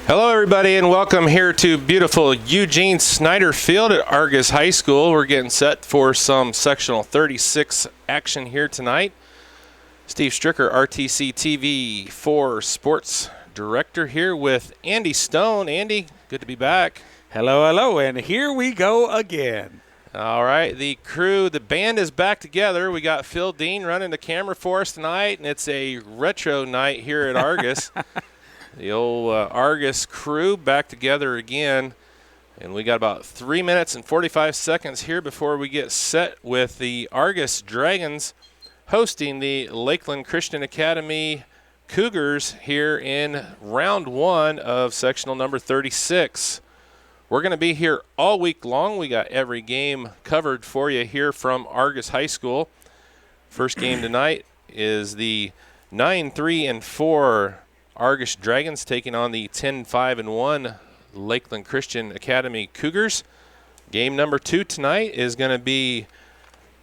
Hello, everybody, and welcome here to beautiful Eugene Snyder Field at Argos High School. We're getting set for some Sectional 36 action here tonight. Steve Stricker, RTC TV 4 Sports Director, here with Andy Stone. Andy, good to be back. Hello, and here we go again. All right, the crew, the band is back together. We got Phil Dean running the camera for us tonight, and it's a retro night here at Argos. The old Argos crew back together again, and we got about 3 minutes and 45 seconds here before we get set with the Argos Dragons hosting the Lakeland Christian Academy Cougars here in round one of sectional number 36. We're going to be here all week long. We got every game covered for you here from Argos High School. First game tonight is the 9-3-4 Argos Dragons taking on the 10-5-1 Lakeland Christian Academy Cougars. Game number 2 tonight is going to be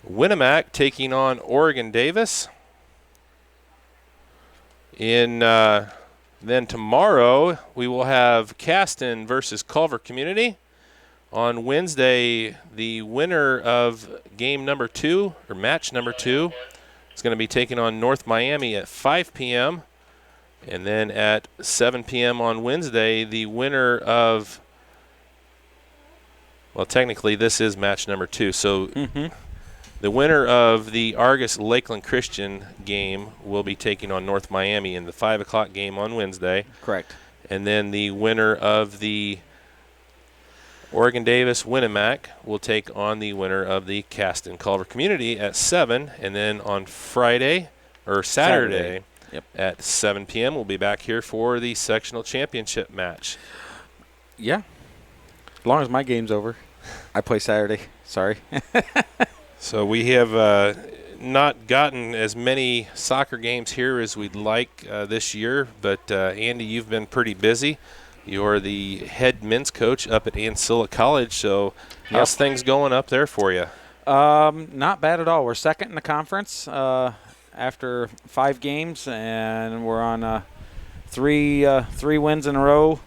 Winnemac taking on Oregon Davis. Then tomorrow we will have Caston versus Culver Community. On Wednesday, the winner of game number 2, or match number 2, is going to be taking on North Miami at 5 p.m. And then at 7 p.m. on Wednesday, the winner of, well, technically this is match number 2. So the winner of the Argos Lakeland Christian game will be taking on North Miami in the 5 o'clock game on Wednesday. Correct. And then the winner of the Oregon Davis Winnemac will take on the winner of the Caston Culver Community at 7. And then on Friday, or Saturday. Yep. At 7 p.m. we'll be back here for the sectional championship match. Yeah. As long as my game's over. I play Saturday. Sorry. So we have not gotten as many soccer games here as we'd like this year, but Andy, you've been pretty busy. You're the head men's coach up at Ancilla College, so how's things going up there for you? Not bad at all. We're second in the conference after 5 games, and we're on a three wins in a row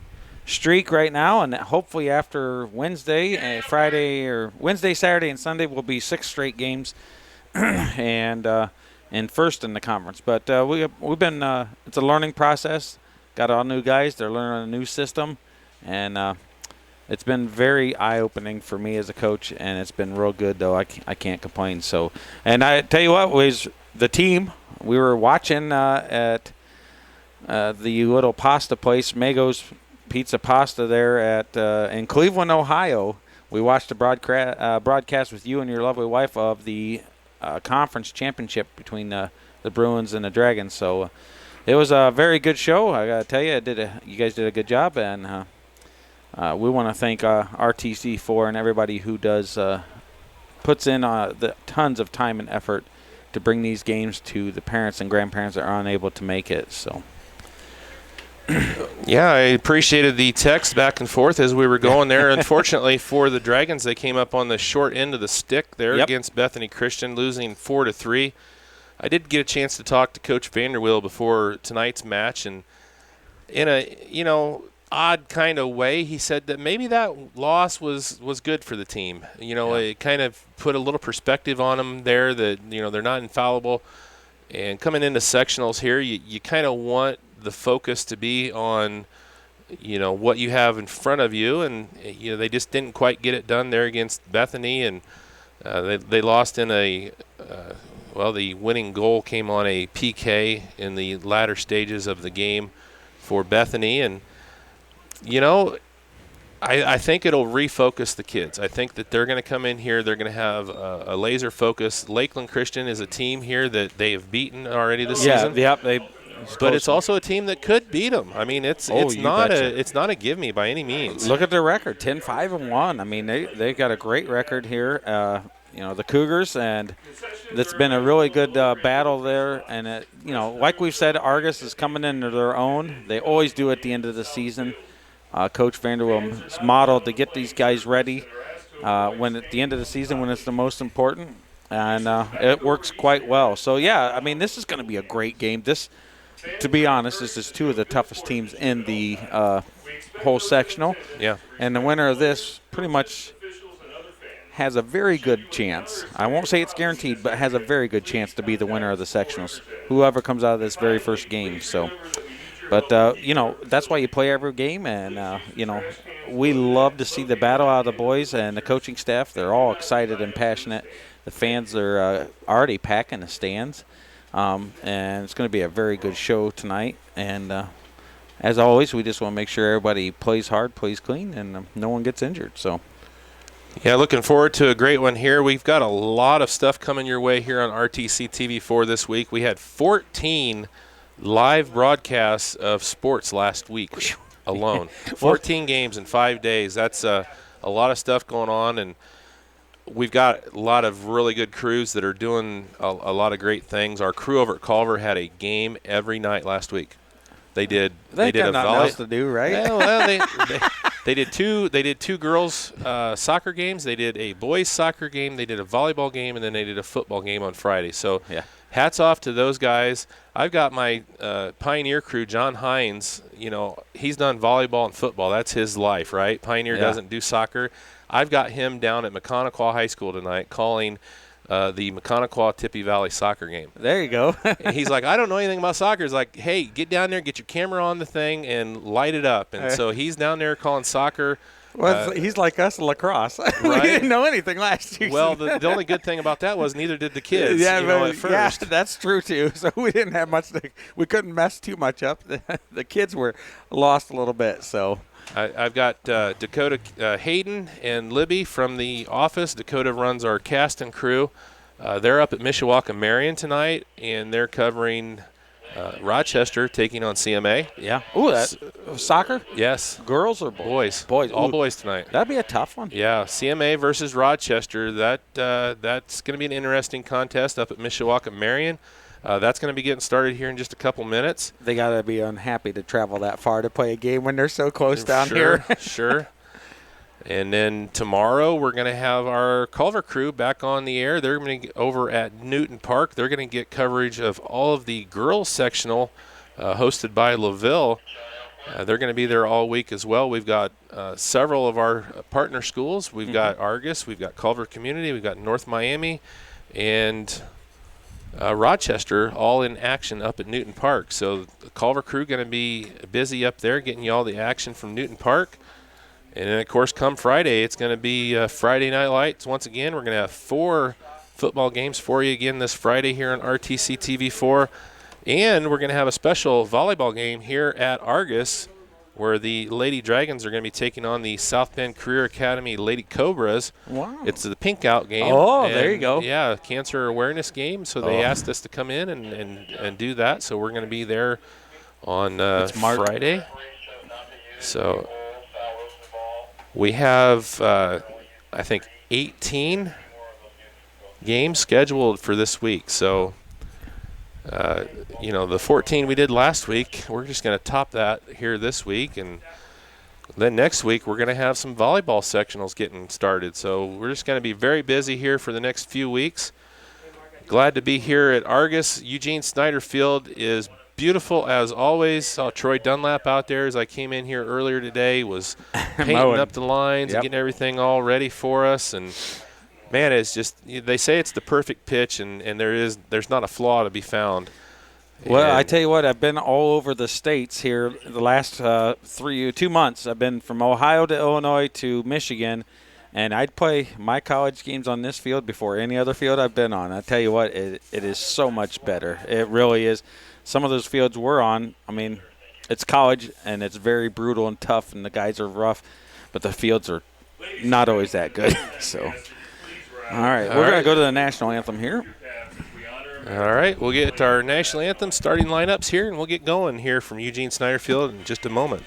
streak right now, and hopefully after Wednesday, Wednesday, Saturday, and Sunday will be 6 straight games, and first in the conference. But we've been it's a learning process. Got all new guys. They're learning a new system, and it's been very eye-opening for me as a coach, and it's been real good, though. I can't complain. So, and I tell you what, was the team, we were watching at the little pasta place, Mago's Pizza Pasta there at in Cleveland, Ohio. We watched a broadcast with you and your lovely wife of the conference championship between the Bruins and the Dragons. So it was a very good show. I got to tell you, you guys did a good job, and we want to thank RTC4 and everybody who puts in the tons of time and effort to bring these games to the parents and grandparents that are unable to make it. So, yeah, I appreciated the text back and forth as we were going there. Unfortunately for the Dragons, they came up on the short end of the stick there against Bethany Christian, losing 4-3. I did get a chance to talk to Coach Vanderweel before tonight's match, and in a odd kind of way, he said that maybe that loss was good for the team. It kind of put a little perspective on them there that, they're not infallible. And coming into sectionals here, you kind of want the focus to be on, what you have in front of you. And, they just didn't quite get it done there against Bethany. And they lost in the winning goal came on a PK in the latter stages of the game for Bethany. And, I think it'll refocus the kids. I think that they're going to come in here. They're going to have a laser focus. Lakeland Christian is a team here that they have beaten already this season. But it's also a team that could beat them. I mean, it's not a give me by any means. Look at their record, 10-5-1. I mean, they got a great record here. The Cougars, and it's been a really good battle there. And like we've said, Argos is coming into their own. They always do at the end of the season. Coach Vanderwilm's modeled to get these guys ready when at the end of the season when it's the most important, and it works quite well. So, yeah, I mean, this is going to be a great game. to be honest, this is two of the toughest teams in the whole sectional. Yeah. And the winner of this pretty much has a very good chance. I won't say it's guaranteed, but has a very good chance to be the winner of the sectionals, whoever comes out of this very first game. So, but, that's why you play every game. And, we love to see the battle out of the boys and the coaching staff. They're all excited and passionate. The fans are already packing the stands. And it's going to be a very good show tonight. And as always, we just want to make sure everybody plays hard, plays clean, and no one gets injured. So, yeah, looking forward to a great one here. We've got a lot of stuff coming your way here on RTC TV4 this week. We had 14 live broadcasts of sports last week alone. 14 games in 5 days. That's a lot of stuff going on, and we've got a lot of really good crews that are doing a lot of great things. Our crew over at Culver had a game every night last week. They did a nothing else to do, right? They did two girls soccer games. They did a boys soccer game. They did a volleyball game, and then they did a football game on Friday. So hats off to those guys. I've got my Pioneer crew, John Hines. He's done volleyball and football. That's his life, right? Pioneer doesn't do soccer. I've got him down at McConaughey High School tonight calling the McConaughey-Tippy Valley soccer game. There you go. And he's like, I don't know anything about soccer. He's like, hey, get down there, get your camera on the thing, and light it up. And so he's down there calling soccer. Well, he's like us in lacrosse. Right? We didn't know anything last year. Well, the only good thing about that was neither did the kids. At first. Yeah, that's true too. So we didn't have much. We couldn't mess too much up. The kids were lost a little bit. So I've got Dakota Hayden and Libby from the office. Dakota runs our casting crew. They're up at Mishawaka Marion tonight, and they're covering Rochester taking on CMA. Yeah. Ooh, that's soccer? Yes. Girls or boys? Boys. All boys tonight. That'd be a tough one. Yeah. CMA versus Rochester. That's going to be an interesting contest up at Mishawaka Marion. That's going to be getting started here in just a couple minutes. They got to be unhappy to travel that far to play a game when they're so close down here. Sure. And then tomorrow we're going to have our Culver crew back on the air. They're going to get over at Newton Park. They're going to get coverage of all of the girls sectional hosted by LaVille. They're going to be there all week as well. We've got several of our partner schools. We've got Argos. We've got Culver Community. We've got North Miami and Rochester all in action up at Newton Park. So the Culver crew going to be busy up there getting you all the action from Newton Park. And then, of course, come Friday, it's going to be Friday Night Lights. Once again, we're going to have 4 football games for you again this Friday here on RTC TV4. And we're going to have a special volleyball game here at Argos where the Lady Dragons are going to be taking on the South Bend Career Academy Lady Cobras. Wow. It's the pink out game. Oh, there you go. Yeah, cancer awareness game. So they asked us to come in and do that. So we're going to be there on Friday. So we have, I think, 18 games scheduled for this week. So, the 14 we did last week, we're just going to top that here this week. And then next week, we're going to have some volleyball sectionals getting started. So we're just going to be very busy here for the next few weeks. Glad to be here at Argos. Eugene Snyder Field is beautiful as always. Saw Troy Dunlap out there as I came in here earlier today, was painting up the lines and getting everything all ready for us. And man, it's just, they say it's the perfect pitch, and there's not a flaw to be found. Well, I tell you what, I've been all over the states here the last 2 months. I've been from Ohio to Illinois to Michigan, and I'd play my college games on this field before any other field I've been on. I tell you what, it is so much better. It really is. Some of those fields we're on, I mean, it's college, and it's very brutal and tough, and the guys are rough, but the fields are not always that good. So, all right, we're going to go to the national anthem here. All right, we'll get our national anthem starting lineups here, and we'll get going here from Eugene Snyder Field in just a moment.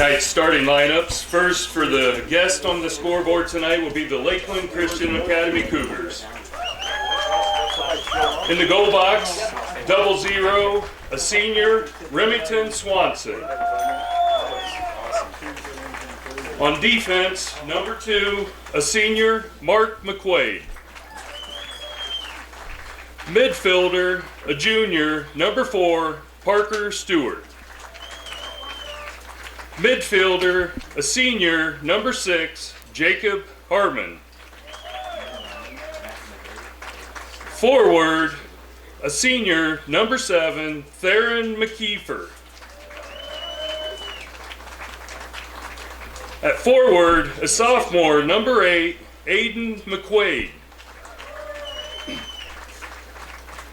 Tonight's starting lineups. First, for the guest on the scoreboard tonight will be the Lakeland Christian Academy Cougars. In the goal box, 00, a senior, Remington Swanson. On defense, number 2, a senior, Mark McQuaid. Midfielder, a junior, number 4, Parker Stewart. Midfielder, a senior, number 6, Jacob Harmon. Forward, a senior, number 7, Theron McKeefer. At forward, a sophomore, number 8, Aiden McQuaid.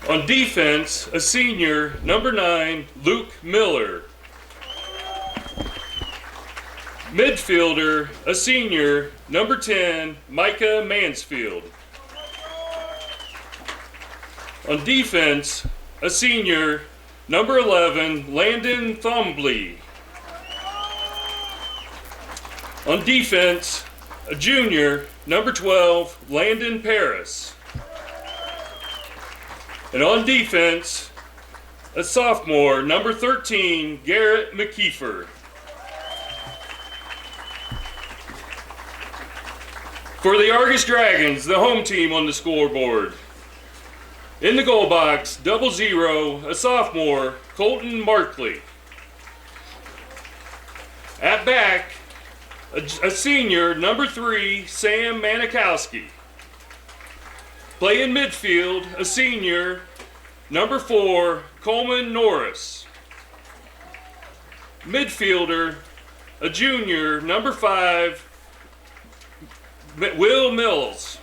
On defense, a senior, number 9, Luke Miller. Midfielder, a senior, number 10, Micah Mansfield. On defense, a senior, number 11, Landon Thombley. On defense, a junior, number 12, Landon Paris. And on defense, a sophomore, number 13, Garrett McKeefer. For the Argos Dragons, the home team on the scoreboard. In the goal box, 00, a sophomore, Colton Markley. At back, a senior, number 3, Sam Manikowski. Playing midfield, a senior, number 4, Coleman Norris. Midfielder, a junior, number 5, Will Mills.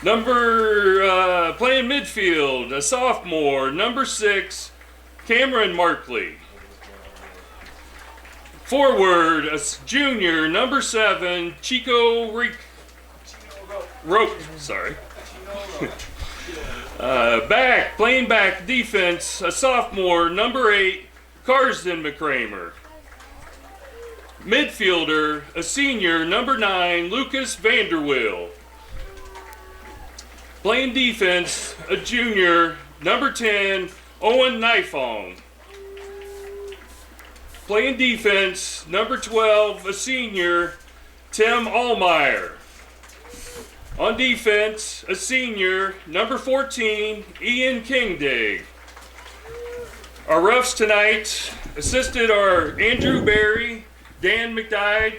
Playing midfield, a sophomore, number 6, Cameron Markley. Forward, a junior, number 7, Chico Rope. Playing back defense, a sophomore, number 8, Carsden McCramer. Midfielder, a senior, number 9, Lucas Vanderwill. Playing defense, a junior, number 10, Owen Nifong. Playing defense, number 12, a senior, Tim Allmeyer. On defense, a senior, number 14, Ian Kingdig. Our refs tonight assisted are Andrew Berry, Dan McDide,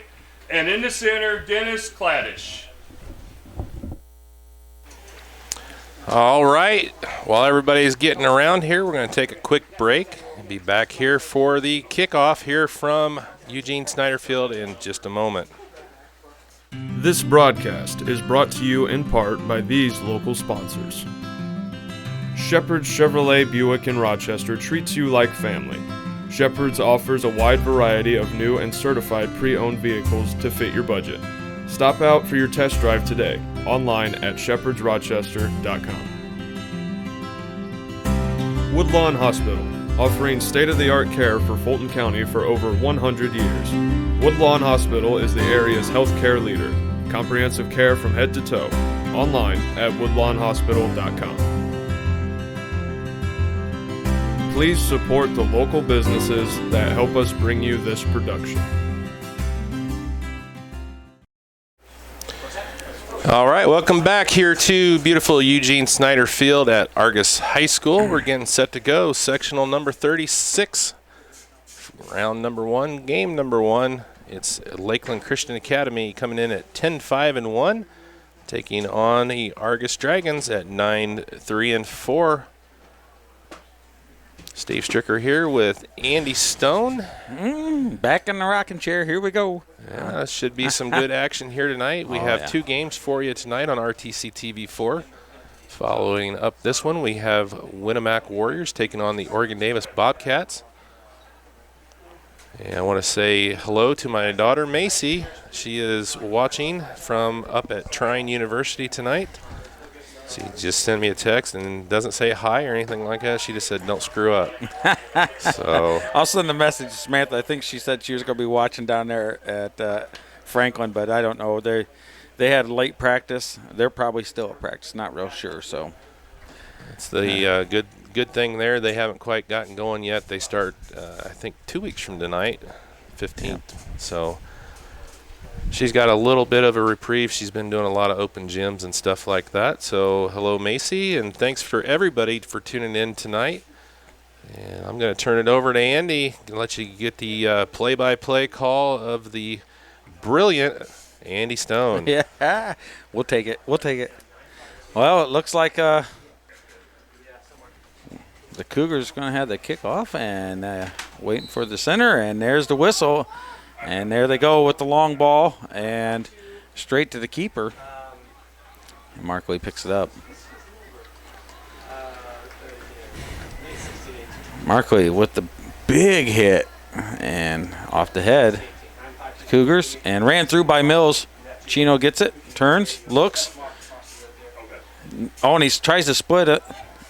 and in the center, Dennis Kladish. All right. While everybody's getting around here, we're going to take a quick break and be back here for the kickoff here from Eugene Snyder Field in just a moment. This broadcast is brought to you in part by these local sponsors. Shepherd's Chevrolet Buick in Rochester treats you like family. Shepherd's offers a wide variety of new and certified pre-owned vehicles to fit your budget. Stop out for your test drive today, online at shepherdsrochester.com. Woodlawn Hospital, offering state-of-the-art care for Fulton County for over 100 years. Woodlawn Hospital is the area's healthcare leader. Comprehensive care from head to toe. Online at woodlawnhospital.com. Please support the local businesses that help us bring you this production. All right, welcome back here to beautiful Eugene Snyder Field at Argos High School. We're getting set to go. Sectional number 36, round number 1, game number 1. It's Lakeland Christian Academy coming in at 10-5-1, taking on the Argos Dragons at 9-3-4. Steve Stricker here with Andy Stone. Back in the rocking chair. Here we go. Yeah, should be some good action here tonight. We have 2 games for you tonight on RTC TV4. Following up this one, we have Winnemac Warriors taking on the Oregon Davis Bobcats. And I want to say hello to my daughter, Macy. She is watching from up at Trine University tonight. She just sent me a text and doesn't say hi or anything like that. She just said, "Don't screw up." So I'll send the message to Samantha. I think she said she was going to be watching down there at Franklin, but I don't know. They had late practice. They're probably still at practice. Not real sure. So it's the good thing there. They haven't quite gotten going yet. They start, I think, 2 weeks from tonight, 15th. Yeah. So she's got a little bit of a reprieve. She's been doing a lot of open gyms and stuff like that. So hello, Macy, and thanks for everybody for tuning in tonight. And I'm going to turn it over to Andy and let you get the play-by-play call of the brilliant Andy Stone. Yeah, we'll take it. Well, it looks like the Cougars going to have the kickoff and waiting for the center, and there's the whistle. And there they go with the long ball and straight to the keeper. And Markley picks it up. Markley with the big hit and off the head. Cougars and ran through by Mills. Chino gets it, turns, looks. Oh, and he tries to split it,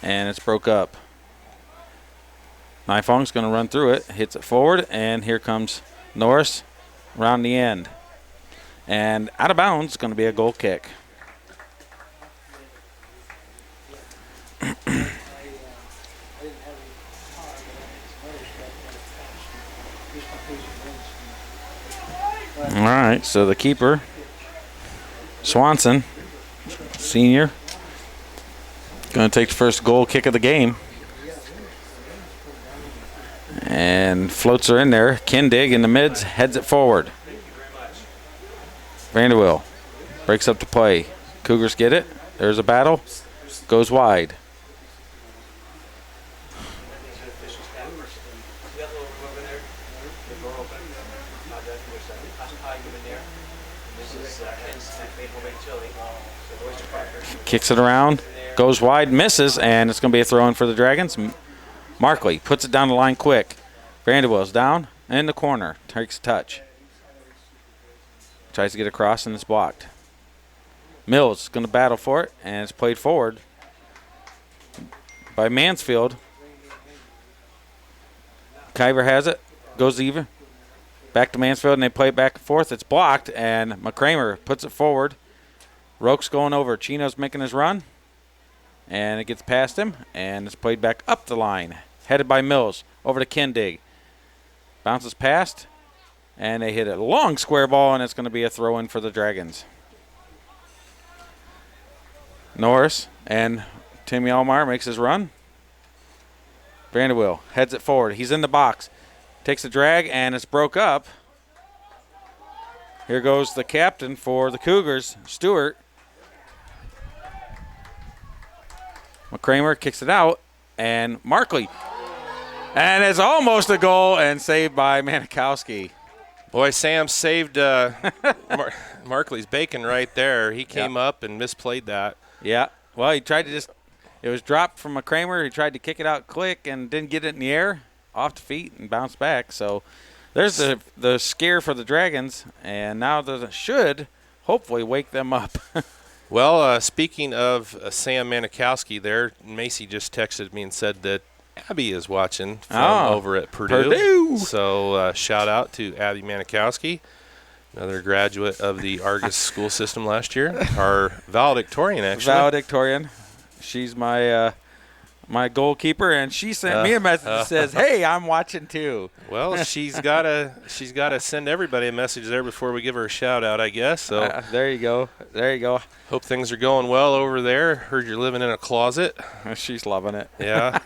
and it's broke up. Nifong's going to run through it, hits it forward, and here comes Norris around the end. And out of bounds is going to be a goal kick. All right, so the keeper, Swanson, senior, going to take the first goal kick of the game. And floats her in there. Kindig in the mids, heads it forward. Vanderwill breaks up the play. Cougars get it. There's a battle. Goes wide. Kicks it around. Goes wide, misses, and it's going to be a throw-in for the Dragons. Markley puts it down the line quick. Vanderwill's down in the corner. Takes a touch. Tries to get across, and it's blocked. Mills is going to battle for it, and it's played forward by Mansfield. Kyver has it. Goes even. Back to Mansfield, and they play it back and forth. It's blocked, and McCramer puts it forward. Roke's going over. Chino's making his run. And it gets past him, and it's played back up the line. Headed by Mills. Over to Kindig. Bounces past, and they hit a long square ball, and it's going to be a throw-in for the Dragons. Norris and Timmy Allmeyer makes his run. Vanderwill heads it forward. He's in the box. Takes a drag, and it's broke up. Here goes the captain for the Cougars, Stewart. McCramer kicks it out, and Markley. And it's almost a goal and saved by Manikowski. Boy, Sam saved Markley's bacon right there. He came up and misplayed that. Yeah. Well, he tried to it was dropped from McCramer. He tried to kick it out quick and didn't get it in the air, off the feet, and bounced back. So there's the scare for the Dragons, and now that should hopefully wake them up. Well, speaking of Sam Manikowski there, Macy just texted me and said that Abby is watching from over at Purdue. So shout out to Abby Manikowski, another graduate of the Argos school system last year. Our valedictorian, actually. Valedictorian. She's my my goalkeeper, and she sent me a message that says, "Hey, I'm watching too." Well, she's gotta send everybody a message there before we give her a shout out, I guess. So there you go. Hope things are going well over there. Heard you're living in a closet. She's loving it. Yeah.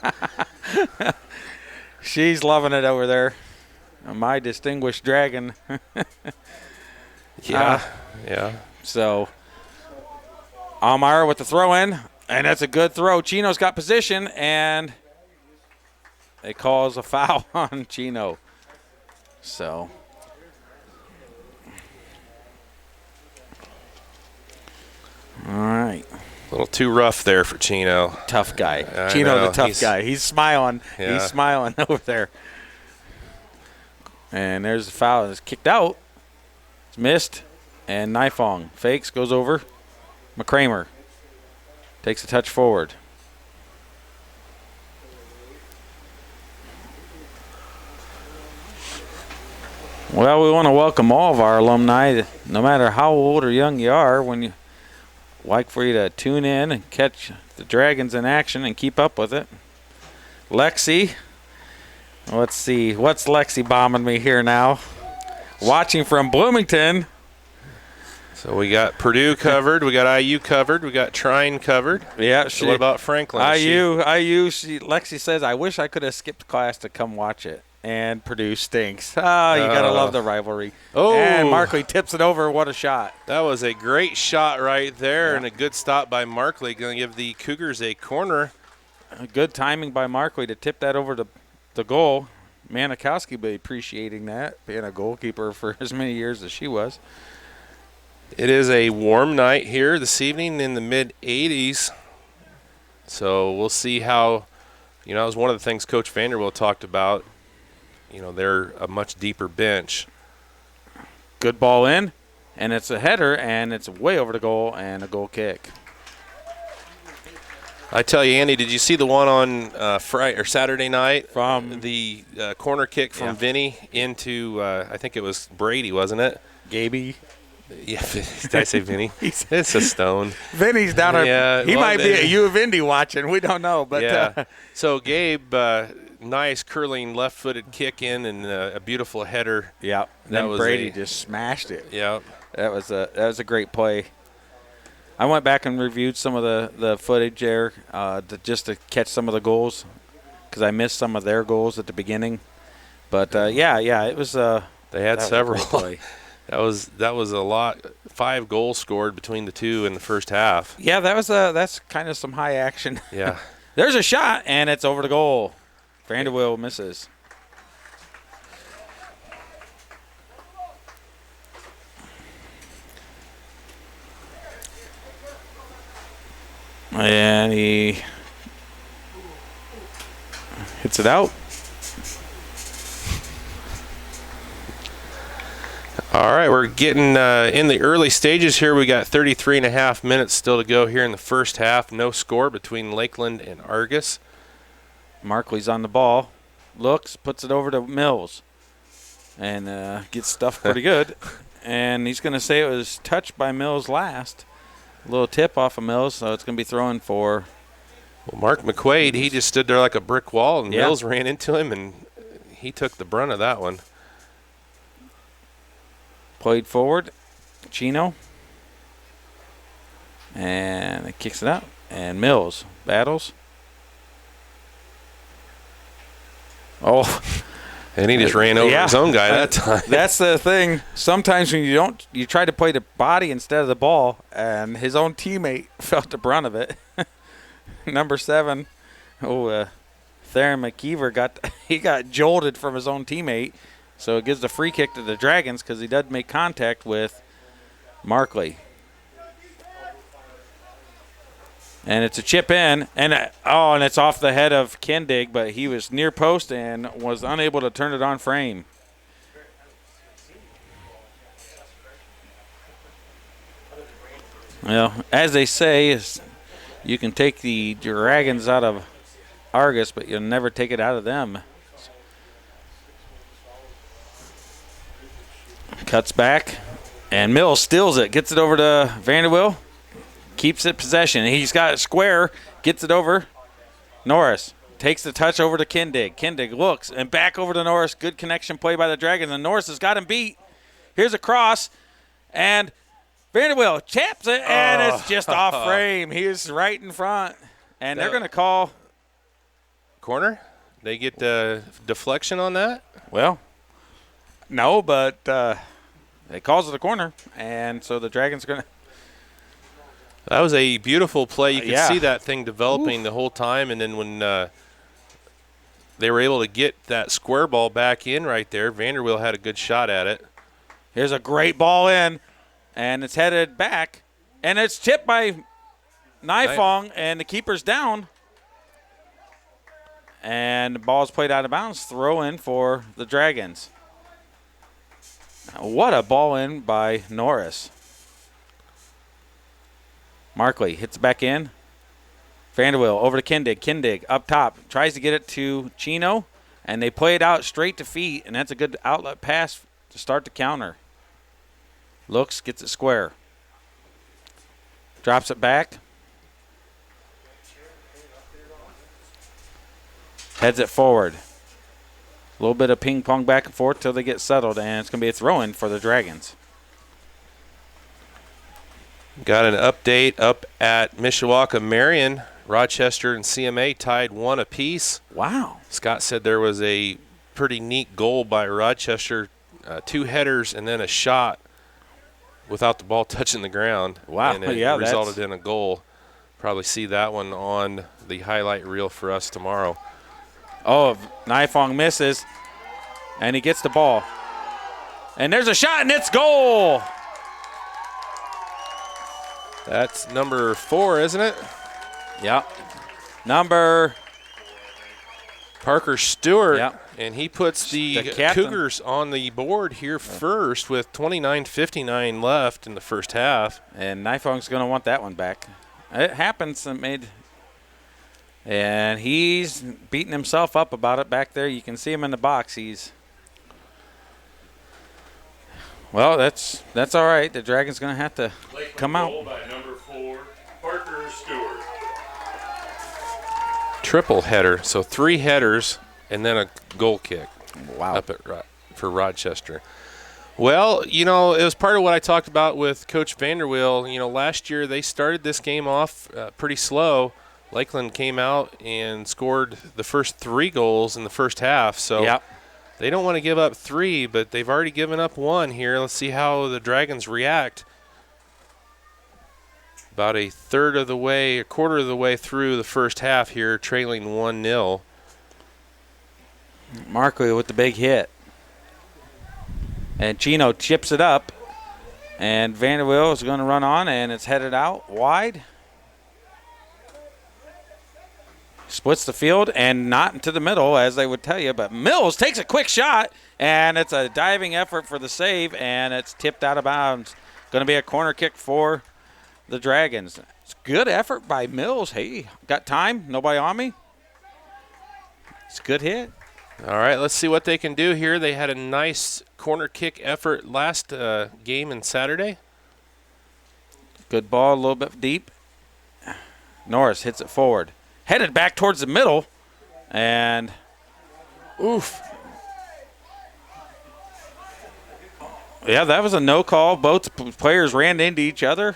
She's loving it over there. My distinguished dragon. Yeah. So Almeyer with the throw in. And that's a good throw. Chino's got position, and it calls a foul on Chino. So, all right. A little too rough there for Chino. Tough guy. I Chino, know. the tough guy. He's smiling. Yeah. He's smiling over there. And there's the foul. It's kicked out. It's missed. And Nifong fakes, goes over. McCramer. Takes a touch forward. Well, we want to welcome all of our alumni, no matter how old or young you are, when you like for you to tune in and catch the Dragons in action and keep up with it. Lexi, let's see, what's Lexi bombing me here now? Watching from Bloomington. So we got Purdue covered, we got IU covered, we got Trine covered. Yeah, So what about Franklin? Lexi says, I wish I could have skipped class to come watch it. And Purdue stinks. Oh, you got to love the rivalry. Oh. And Markley tips it over. What a shot. That was a great shot right there, and a good stop by Markley. Going to give the Cougars a corner. Good timing by Markley to tip that over to the goal. Manikowski will be appreciating that, being a goalkeeper for as many years as she was. It is a warm night here this evening in the mid-80s. So we'll see how, it was one of the things Coach Vanderbilt talked about. They're a much deeper bench. Good ball in, and it's a header, and it's way over the goal, and a goal kick. I tell you, Andy, did you see the one on Friday or Saturday night? From the corner kick from Vinny into, I think it was Brady, wasn't it? Gaby. Yeah, did I say Vinny? It's a stone. Vinny's down there. He might be at U of Indy watching. We don't know. But yeah. So Gabe, nice curling left-footed kick in and a beautiful header. Yeah. Then Brady just smashed it. Yeah. That was a great play. I went back and reviewed some of the footage there just to catch some of the goals because I missed some of their goals at the beginning. But it was. They had several. That was a lot. 5 goals scored between the two in the first half. Yeah, that's kind of some high action. Yeah. There's a shot, and it's over the goal. Vanderbilt misses. And he hits it out. All right, we're getting in the early stages here. We got 33 and a half minutes still to go here in the first half. No score between Lakeland and Argos. Markley's on the ball. Looks, puts it over to Mills. And gets stuffed pretty good. And he's going to say it was touched by Mills last. A little tip off of Mills, so it's going to be thrown for. Well, Mark McQuaid, he just stood there like a brick wall, and Mills ran into him, and he took the brunt of that one. Played forward, Chino, and it kicks it out. And Mills battles. Oh, and he just ran over his own guy that time. That's the thing. Sometimes when you try to play the body instead of the ball, and his own teammate felt the brunt of it. Number 7, Theron McKeever got jolted from his own teammate. So it gives the free kick to the Dragons because he does make contact with Markley. And it's a chip in, and it's off the head of Kendig, but he was near post and was unable to turn it on frame. Well, as they say, you can take the Dragons out of Argos, but you'll never take it out of them. Cuts back, and Mills steals it, gets it over to Vanderbilt, keeps it possession. He's got it square, gets it over. Norris takes the touch over to Kendig. Kendig looks, and back over to Norris. Good connection play by the Dragons, and Norris has got him beat. Here's a cross, and Vanderbilt chaps it, and it's just off frame. He is right in front, and they're going to call. Corner? They get deflection on that? Well, no, but it calls it a corner, and so the Dragons are going to. That was a beautiful play. You could see that thing developing the whole time, and then when they were able to get that square ball back in right there, Vanderbilt had a good shot at it. Here's a great ball in, and it's headed back, and it's tipped by Nifong, and the keeper's down. And the ball's played out of bounds. Throw in for the Dragons. What a ball in by Norris. Markley hits back in. Vanderwill over to Kindig. Kindig up top. Tries to get it to Chino, and they play it out straight to feet, and that's a good outlet pass to start the counter. Looks, gets it square. Drops it back. Heads it forward. A little bit of ping pong back and forth till they get settled, and it's going to be a throw-in for the Dragons. Got an update up at Mishawaka Marion. Rochester and CMA tied 1 apiece. Wow. Scott said there was a pretty neat goal by Rochester, 2 headers and then a shot without the ball touching the ground. Wow, and it yeah, resulted in a goal. Probably see that one on the highlight reel for us tomorrow. Oh, Naifong misses, and he gets the ball. And there's a shot, and it's goal. That's number 4, isn't it? Yeah. Number Parker Stewart. Yeah. And he puts the captain. Cougars on the board here first with 29:59 left in the first half. And Naifong's going to want that one back. It happens. And he's beating himself up about it back there. You can see him in the box. Well, that's all right. The Dragon's going to have to Lakeland come out. goal by number 4, Parker Stewart. Triple header, so 3 headers and then a goal kick. Wow. Up at for Rochester. Well, it was part of what I talked about with Coach Vanderwill. Last year they started this game off pretty slow. Lakeland came out and scored the first 3 goals in the first half. So Yep. they don't want to give up 3, but they've already given up 1 here. Let's see how the Dragons react. About a quarter of the way through the first half here, trailing 1-0. Markley with the big hit. And Chino chips it up. And Vanderwill is going to run on, and it's headed out wide. Splits the field, and not into the middle, as they would tell you. But Mills takes a quick shot, and it's a diving effort for the save, and it's tipped out of bounds. Going to be a corner kick for the Dragons. It's good effort by Mills. Hey, got time? Nobody on me? It's a good hit. All right, let's see what they can do here. They had a nice corner kick effort last game and Saturday. Good ball, a little bit deep. Norris hits it forward. Headed back towards the middle, and oof. Yeah, that was a no call. Both players ran into each other.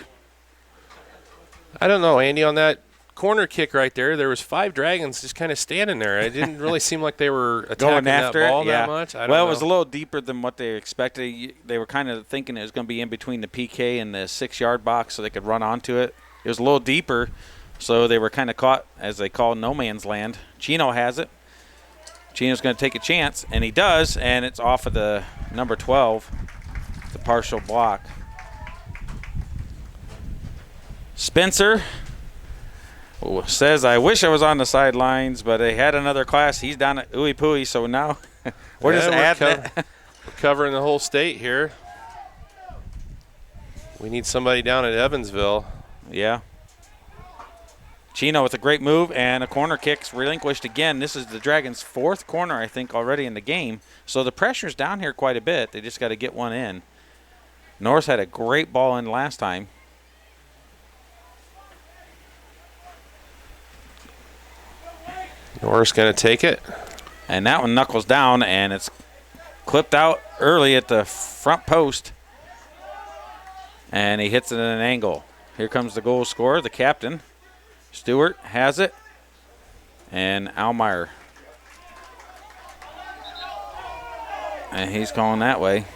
I don't know, Andy, on that corner kick right there was 5 Dragons just kind of standing there. It didn't really seem like they were attacking Going after that ball it, yeah. that much. I don't well, know. it was a little deeper than what they expected. They were kind of thinking it was going to be in between the PK and the 6-yard box so they could run onto it. It was a little deeper, so they were kind of caught, as they call, no man's land. Chino has it. Chino's going to take a chance, and he does, and it's off of the number 12, the partial block. Spencer says, I wish I was on the sidelines, but they had another class. He's down at Ooey Pooey, so now we're just adding we're covering the whole state here. We need somebody down at Evansville. Yeah. Chino with a great move, and a corner kick's relinquished again. This is the Dragons' 4th corner, I think, already in the game. So the pressure's down here quite a bit. They just got to get one in. Norris had a great ball in last time. Norris going to take it. And that one knuckles down, and it's clipped out early at the front post. And he hits it at an angle. Here comes the goal scorer, the captain. Stewart has it. And Almeyer. And he's calling that way.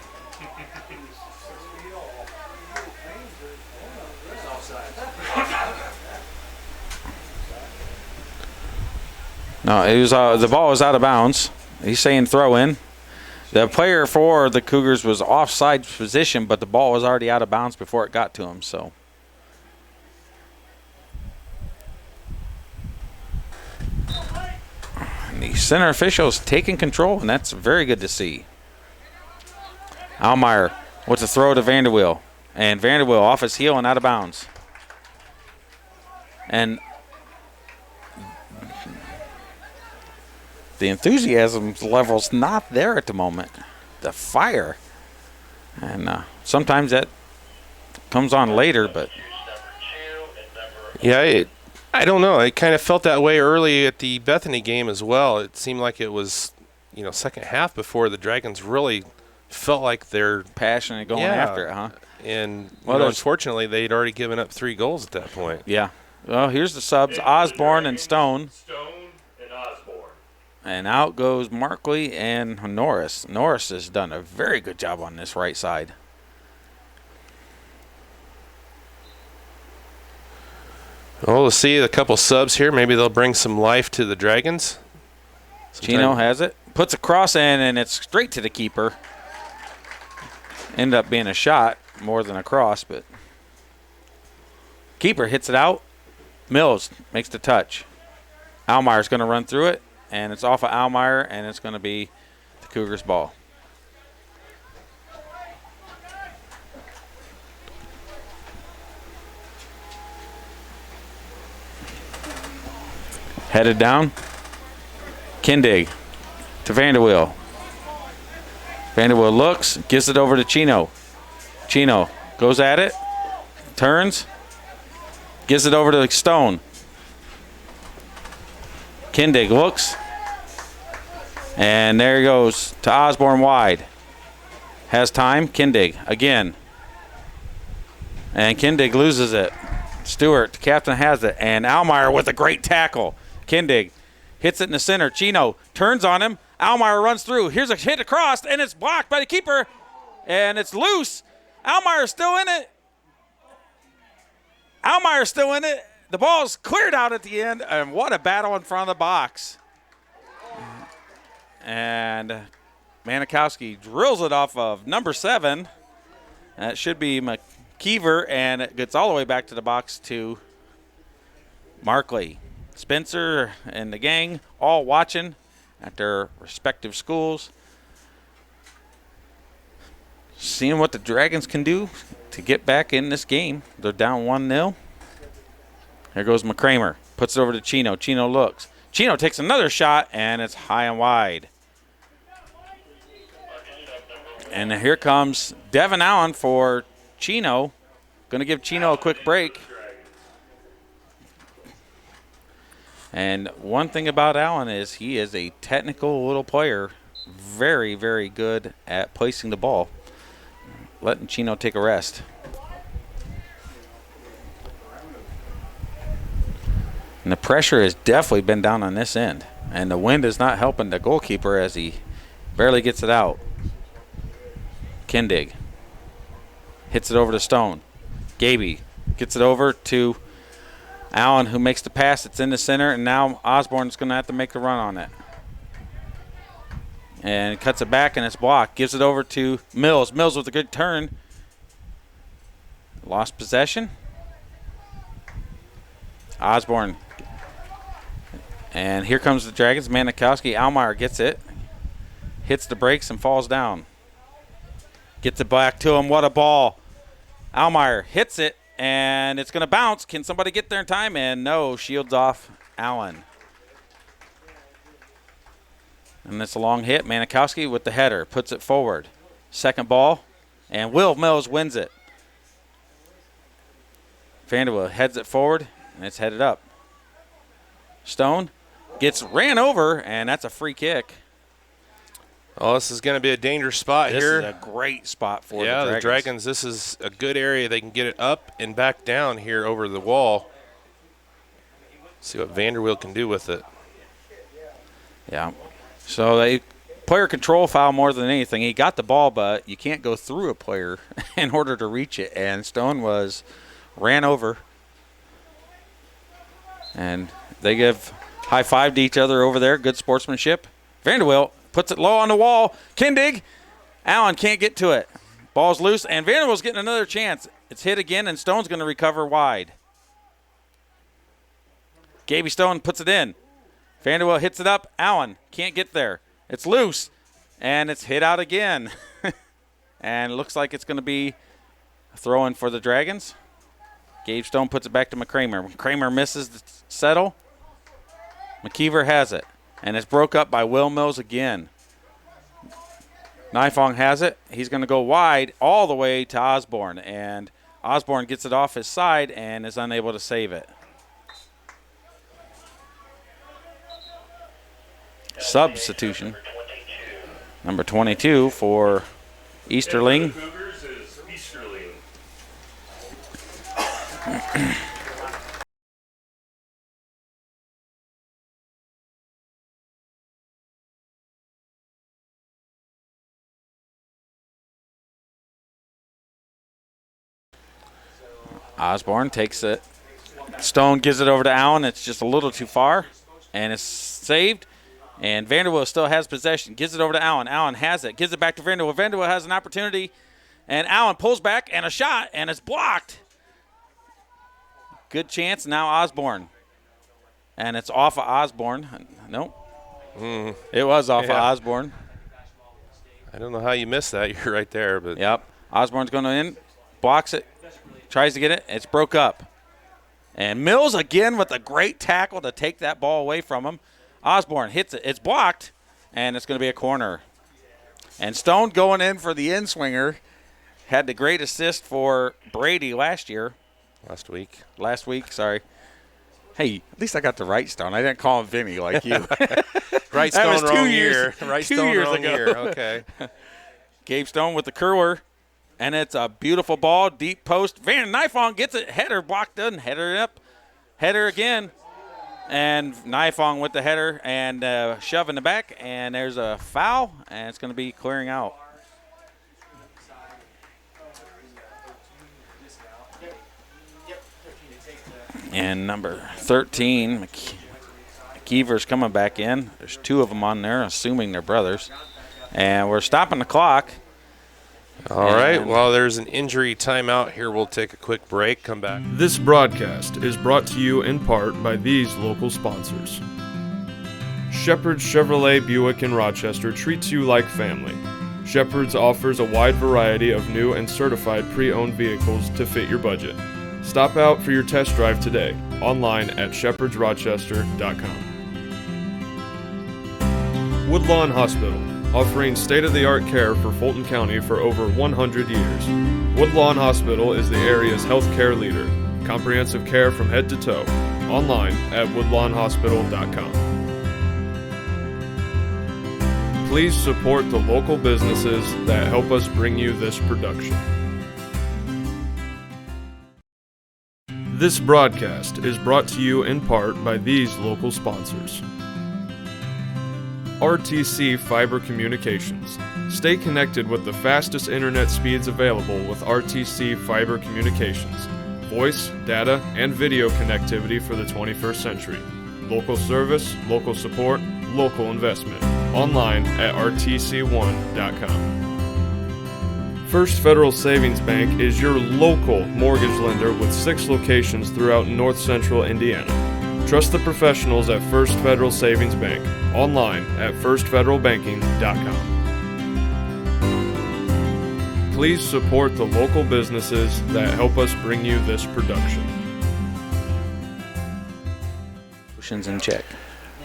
No, it was the ball was out of bounds. He's saying throw in. The player for the Cougars was offside position, but the ball was already out of bounds before it got to him. So, and the center official's taking control, and that's very good to see. Almeyer with the throw to Vanderwill, and Vanderwill off his heel and out of bounds. And the enthusiasm level's not there at the moment. The fire. And sometimes that comes on later, but yeah, I don't know. I kind of felt that way early at the Bethany game as well. It seemed like it was, second half before the Dragons really felt like they're passionate going after it, huh? And unfortunately, they'd already given up 3 goals at that point. Yeah. Well, here's the subs: Osborne and Stone. And out goes Markley and Norris. Norris has done a very good job on this right side. Well, we'll see a couple subs here. Maybe they'll bring some life to the Dragons. Chino has it. Puts a cross in, and it's straight to the keeper. Ended up being a shot more than a cross, but keeper hits it out. Mills makes the touch. Almeyer's going to run through it, and it's off of Almeyer, and it's going to be the Cougars' ball. Headed down. Kindig to Vanderweel. Vanderweel looks, gives it over to Chino. Chino goes at it, turns, gives it over to Stone. Kindig looks, and there he goes to Osborne wide. Has time, Kindig again. And Kindig loses it. Stewart, the captain, has it, and Almeyer with a great tackle. Kindig hits it in the center. Chino turns on him. Almeyer runs through. Here's a hit across, and it's blocked by the keeper, and it's loose. Almeyer's still in it. Almeyer's still in it. The ball's cleared out at the end, and what a battle in front of the box. And Manikowski drills it off of number 7. That should be McKeever, and it gets all the way back to the box to Markley. Spencer and the gang all watching at their respective schools, seeing what the Dragons can do to get back in this game. They're down 1-0. There goes McCramer. Puts it over to Chino. Chino looks. Chino takes another shot, and it's high and wide. And here comes Devin Allen for Chino. Going to give Chino a quick break. And one thing about Allen is he is a technical little player. Very, very good at placing the ball. Letting Chino take a rest. And the pressure has definitely been down on this end. And the wind is not helping the goalkeeper as he barely gets it out. Kindig hits it over to Stone. Gaby gets it over to Allen, who makes the pass. It's in the center, and now Osborne's going to have to make the run on it. And cuts it back, and it's blocked. Gives it over to Mills. Mills with a good turn. Lost possession. Osborne. And here comes the Dragons. Manikowski. Almeyer gets it. Hits the brakes and falls down. Gets it back to him. What a ball. Almeyer hits it, and it's going to bounce. Can somebody get there in time? And no, shields off Allen. And it's a long hit. Manikowski with the header. Puts it forward. Second ball. And Will Mills wins it. Vanderweel heads it forward, and it's headed up. Stone gets ran over, and that's a free kick. Oh, this is going to be a dangerous spot here. This is a great spot for the Dragons. Yeah, the Dragons, this is a good area. They can get it up and back down here over the wall. See what Vanderweel can do with it. Yeah. So they player control foul more than anything. He got the ball, but you can't go through a player in order to reach it. And Stone ran over. And they give high five to each other over there. Good sportsmanship. Vanderweel puts it low on the wall. Kindig. Allen can't get to it. Ball's loose, and Vanderweel's getting another chance. It's hit again, and Stone's going to recover wide. Gaby Stone puts it in. Vanderweel hits it up. Allen can't get there. It's loose, and it's hit out again. And it looks like it's going to be a throw-in for the Dragons. Gabe Stone puts it back to McCramer. McCramer misses the settle. McKeever has it. and it's broke up by Will Mills again. Nifong has it. He's going to go wide all the way to Osborne, and Osborne gets it off his side and is unable to save it. Substitution. Number 22 for Easterling. The Cougars is Easterling. Osborne takes it. Stone gives it over to Allen. It's just a little too far, and it's saved. And Vanderbilt still has possession. Gives it over to Allen. Allen has it. Gives it back to Vanderbilt. Vanderbilt has an opportunity, and Allen pulls back and a shot, and it's blocked. Good chance now, Osborne. And it's off of Osborne. Nope. It was off of Osborne. I don't know how you missed that. You're right there. But Yep. Osborne's going in, blocks it, tries to get it. It's broke up. And Mills again with a great tackle to take that ball away from him. Osborne hits it. It's blocked, and it's going to be a corner. And Stone going in for the in-swinger. Had the great assist for Brady last week, sorry. Hey, at least I got the right Stone. I didn't call him Vinny like you. Right That was Stone, 2 wrong years- year. Right 2 Stone, years wrong ago. year. Okay. Gabe Stone with the curler, and it's a beautiful ball, deep post. Van Nifong gets it, header blocked, doesn't header it up. Header again, and Nifong with the header and shove in the back, and there's a foul, and it's going to be clearing out. And number 13, McKeever's coming back in. There's 2 of them on there, assuming they're brothers. And we're stopping the clock. All right. Well, there's an injury timeout here. We'll take a quick break. Come back. This broadcast is brought to you in part by these local sponsors. Shepherd's Chevrolet Buick in Rochester treats you like family. Shepherd's offers a wide variety of new and certified pre-owned vehicles to fit your budget. Stop out for your test drive today, online at shepherdsrochester.com. Woodlawn Hospital, offering state-of-the-art care for Fulton County for over 100 years. Woodlawn Hospital is the area's healthcare leader. Comprehensive care from head to toe. Online at woodlawnhospital.com. Please support the local businesses that help us bring you this production. This broadcast is brought to you in part by these local sponsors. RTC Fiber Communications. Stay connected with the fastest internet speeds available with RTC Fiber Communications. Voice, data, and video connectivity for the 21st century. Local service, local support, local investment. Online at rtc1.com. First Federal Savings Bank is your local mortgage lender with 6 locations throughout north central Indiana. Trust the professionals at First Federal Savings Bank. Online at firstfederalbanking.com. Please support the local businesses that help us bring you this production. Motion's in check.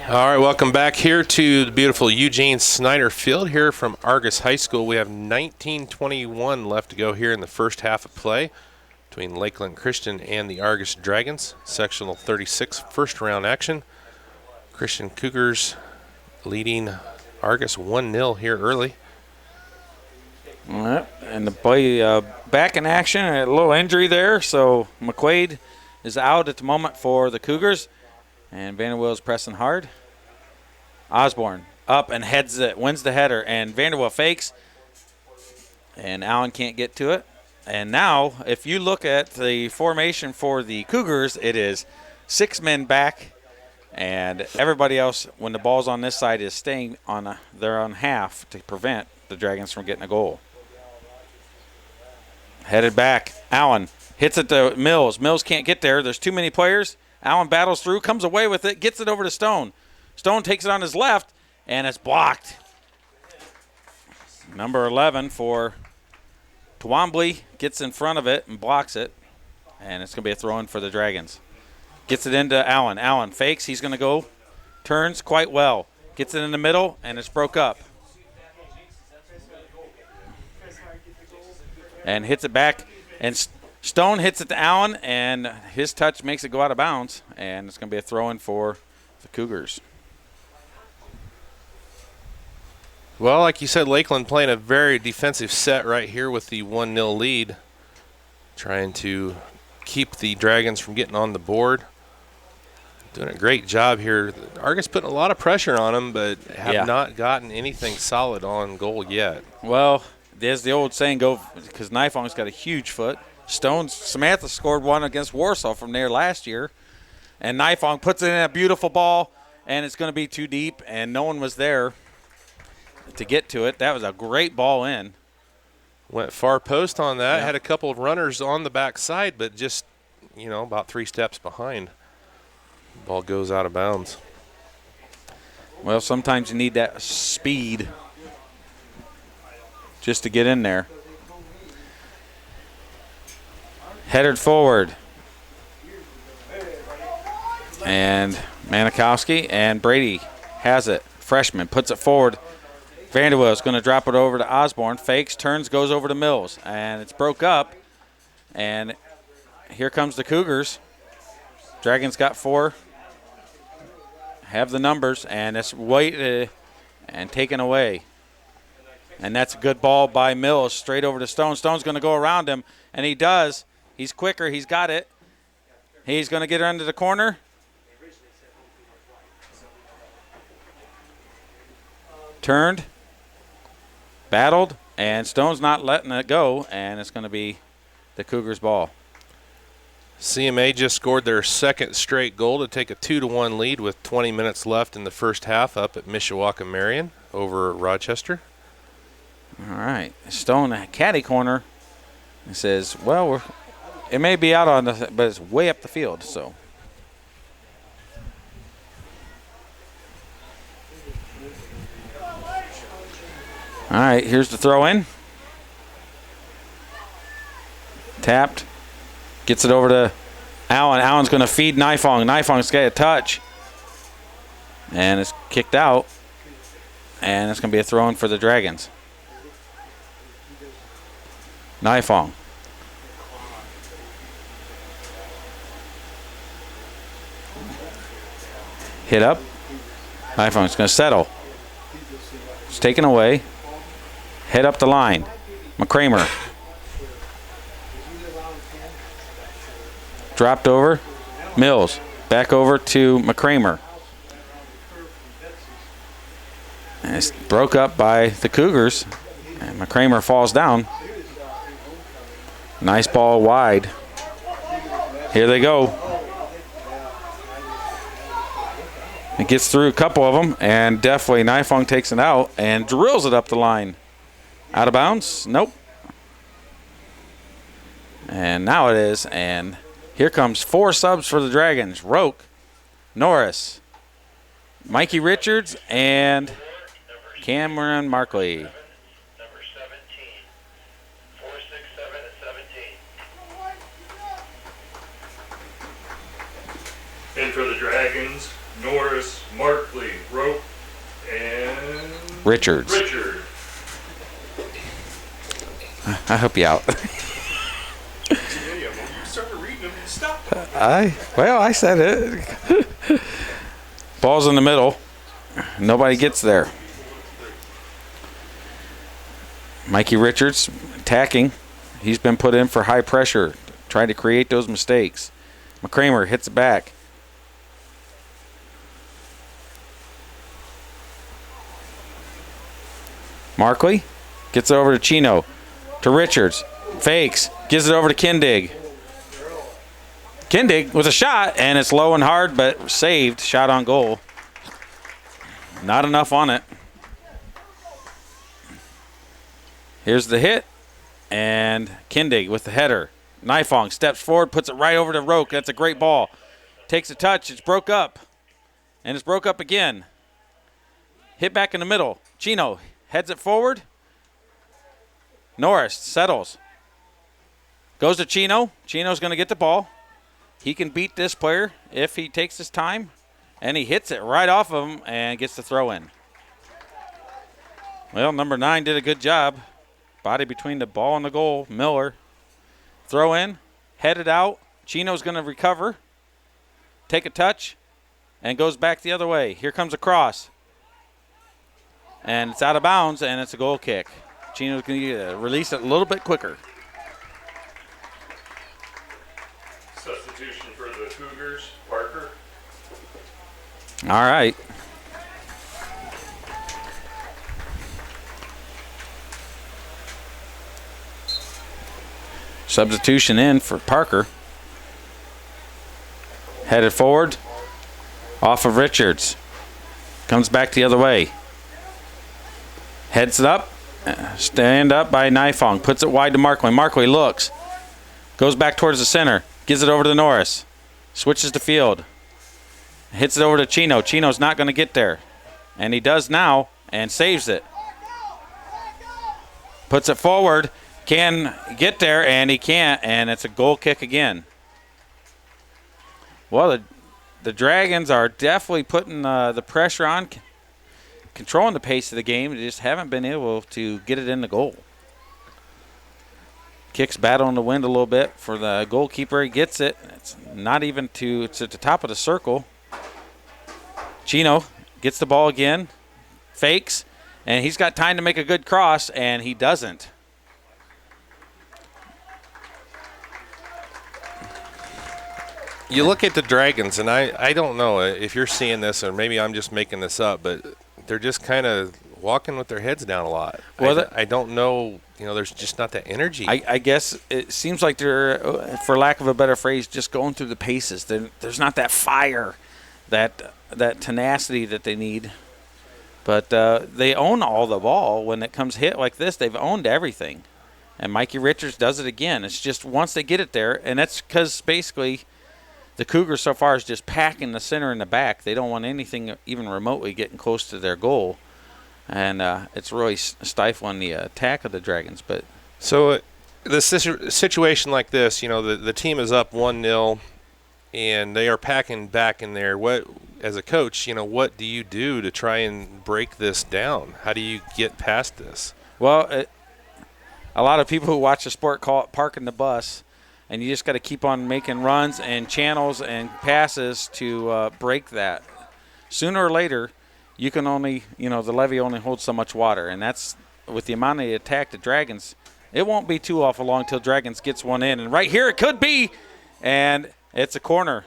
All right, welcome back here to the beautiful Eugene Snyder Field here from Argos High School. We have 19:21 left to go here in the first half of play between Lakeland Christian and the Argos Dragons. Sectional 36 first round action. Christian Cougars leading Argos 1-0 here early. And the boy back in action, a little injury there, so McQuaid is out at the moment for the Cougars. And Vanderbilt is pressing hard. Osborne up and heads it, wins the header, and Vanderbilt fakes. And Allen can't get to it. And now, if you look at the formation for the Cougars, it is 6 men back, and everybody else, when the ball's on this side, is staying on their own half to prevent the Dragons from getting a goal. Headed back, Allen hits it to Mills. Mills can't get there. There's too many players. Allen battles through, comes away with it, gets it over to Stone. Stone takes it on his left, and it's blocked. Number 11 for Twombly gets in front of it and blocks it, and it's going to be a throw-in for the Dragons. Gets it into Allen. Allen fakes. He's going to go. Turns quite well. Gets it in the middle, and it's broke up. And hits it back. And Stone hits it to Allen, and his touch makes it go out of bounds. And it's going to be a throw-in for the Cougars. Well, like you said, Lakeland playing a very defensive set right here with the 1-0 lead. Trying to keep the Dragons from getting on the board. Doing a great job here. Argos putting a lot of pressure on them, but have not gotten anything solid on goal yet. Well, there's the old saying go, because Nifong's got a huge foot. Samantha scored one against Warsaw from there last year. And Nifong puts it in a beautiful ball, and it's going to be too deep, and no one was there to get to it. That was a great ball in. Went far post on that. Had a couple of runners on the backside, but just, about 3 steps behind. Ball goes out of bounds. Well, sometimes you need that speed just to get in there. Headed forward. And Manikowski and Brady has it. Freshman puts it forward. Vanderwell is going to drop it over to Osborne. Fakes, turns, goes over to Mills. And it's broke up. And here comes the Cougars. Dragons got 4. Have the numbers, and it's weighted and taken away. And that's a good ball by Mills straight over to Stone. Stone's going to go around him, and he does. He's quicker. He's got it. He's going to get her into the corner. Turned. Battled, and Stone's not letting it go, and it's going to be the Cougars' ball. CMA just scored their second straight goal to take a 2-1 lead with 20 minutes left in the first half up at Mishawaka Marion over Rochester. All right. Stone, caddy corner. It says, well, it may be out on the, but it's way up the field, so. All right, here's the throw in. Tapped. Gets it over to Allen. Allen's going to feed Nifong. Nifong's got a touch. And it's kicked out. And it's going to be a throw in for the Dragons. Nifong. Hit up. Nifong's going to settle. It's taken away. Head up the line. McCramer. Dropped over. Mills. Back over to McCramer. And it's broke up by the Cougars. And McCramer falls down. Nice ball wide. Here they go. It gets through a couple of them, and definitely Nifong takes it out and drills it up the line. Out of bounds? Nope. And now it is, and here comes 4 subs for the Dragons. Roke, Norris, Mikey Richards, and Cameron Markley. Number 17. 4, 6, 7, and 17. And for the Dragons, Norris, Markley, Rope, and Richards. Richard. I help you out. Started reading them and stopped. I said it. Ball's in the middle. Nobody gets there. Mikey Richards attacking. He's been put in for high pressure, trying to create those mistakes. McCramer hits it back. Markley gets it over to Chino. To Richards. Fakes. Gives it over to Kindig. Kindig with a shot, and it's low and hard, but saved. Shot on goal. Not enough on it. Here's the hit. And Kindig with the header. Nifong steps forward, puts it right over to Roke. That's a great ball. Takes a touch. It's broke up. And it's broke up again. Hit back in the middle. Chino heads it forward. Norris settles. Goes to Chino. Chino's going to get the ball. He can beat this player if he takes his time. and he hits it right off of him and gets the throw in. Well, number 9 did a good job. Body between the ball and the goal. Miller. Throw in, headed out. Chino's going to recover, take a touch, and goes back the other way. Here comes a cross. And it's out of bounds, and it's a goal kick. Chino's going to release it a little bit quicker. Substitution for the Cougars, Parker. All right. Substitution in for Parker. Headed forward. Off of Richards. Comes back the other way. Heads up. Stand up by Nifong. Puts it wide to Markley. Markley looks. Goes back towards the center. Gives it over to Norris. Switches the field. Hits it over to Chino. Chino's not going to get there. And he does now and saves it. Puts it forward. Can get there, and he can't, and it's a goal kick again. Well, the Dragons are definitely putting the pressure on, controlling the pace of the game. They just haven't been able to get it in the goal. Kicks battle in the wind a little bit for the goalkeeper. He gets it. It's not even to, it's at the top of the circle. Chino gets the ball again, fakes, and he's got time to make a good cross, and he doesn't. You look at the Dragons, and I don't know if you're seeing this, or maybe I'm just making this up, but they're just kind of walking with their heads down a lot. Well, I don't know. There's just not that energy. I guess it seems like they're, for lack of a better phrase, just going through the paces. There's not that fire, that tenacity that they need. But they own all the ball. When it comes hit like this, they've owned everything. And Mikey Richards does it again. It's just once they get it there, and that's because basically – the Cougars so far is just packing the center and the back. They don't want anything even remotely getting close to their goal. And it's really stifling the attack of the Dragons. But so the situation like this, the team is up 1-0, and they are packing back in there. What, as a coach, what do you do to try and break this down? How do you get past this? Well, a lot of people who watch the sport call it parking the bus. And you just got to keep on making runs and channels and passes to break that. Sooner or later, you can only, the levee only holds so much water. And that's, with the amount of attack the Dragons, it won't be too awful long until Dragons gets one in. And right here it could be. And it's a corner.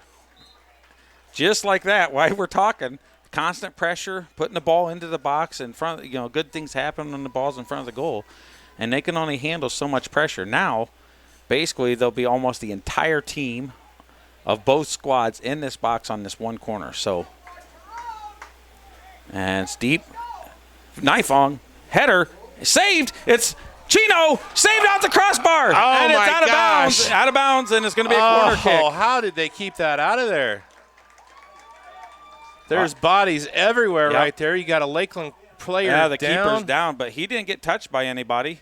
Just like that, while we're talking, constant pressure, putting the ball into the box in front, good things happen when the ball's in front of the goal. And they can only handle so much pressure. Now, basically, there'll be almost the entire team of both squads in this box on this one corner. So, and it's deep. Nifong, header, saved. It's Chino, saved out the crossbar. Oh, and it's my out of gosh. bounds. Out of bounds, and it's going to be a corner kick. Oh, how did they keep that out of there? There's bodies everywhere right there. You got a Lakeland player down. Yeah, the keeper's down, but he didn't get touched by anybody.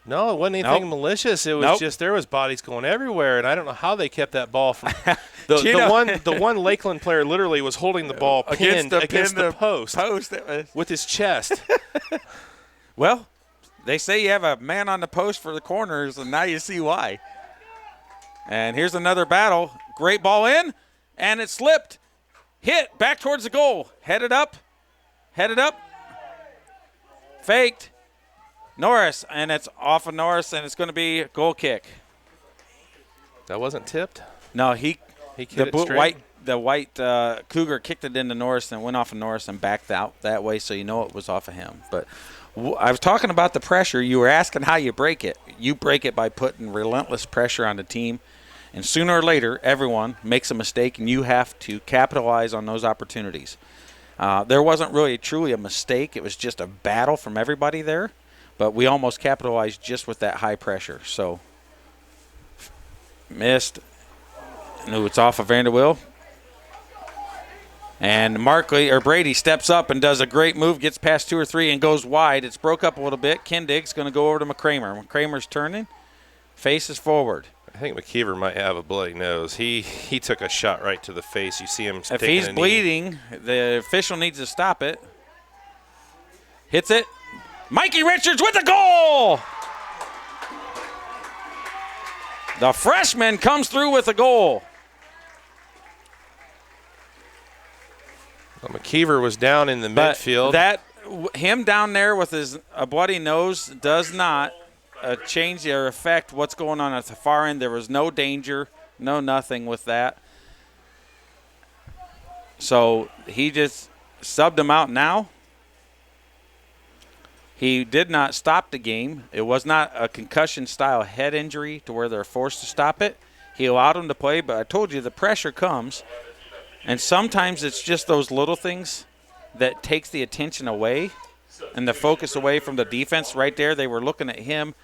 No, it wasn't anything malicious. It was just there was bodies going everywhere, and I don't know how they kept that ball from the one Lakeland player literally was holding the ball pinned against the post with his chest. Well, they say you have a man on the post for the corners, and now you see why. And here's another battle. Great ball in, and it slipped. Hit back towards the goal. Headed up. Faked. Norris, and it's off of Norris, and it's going to be a goal kick. That wasn't tipped? No, he kicked it straight? The white Cougar kicked it into Norris and went off of Norris and backed out that way, so you know it was off of him. But I was talking about the pressure. You were asking how you break it. You break it by putting relentless pressure on the team, and sooner or later, everyone makes a mistake, and you have to capitalize on those opportunities. There wasn't really truly a mistake. It was just a battle from everybody there. But we almost capitalized just with that high pressure. So, missed. No, it's off of Vanderwill. And Brady steps up and does a great move, gets past 2 or 3 and goes wide. It's broke up a little bit. Kindig's going to go over to McCramer. McCramer's turning, faces forward. think McKeever might have a bloody nose. He took a shot right to the face. You see him If taking he's a knee. bleeding, the official needs to stop it. Hits it. Mikey Richards with the goal! The freshman comes through with a goal. Well, McKeever was down in the But midfield. him down there with a bloody nose does not change or affect what's going on at the far end. There was no danger, nothing with that. So he just subbed him out now. He did not stop the game. It was not a concussion-style head injury to where they're forced to stop it. He allowed him to play, but I told you the pressure comes. And sometimes it's just those little things that takes the attention away and the focus away from the defense. Right there, they were looking at him,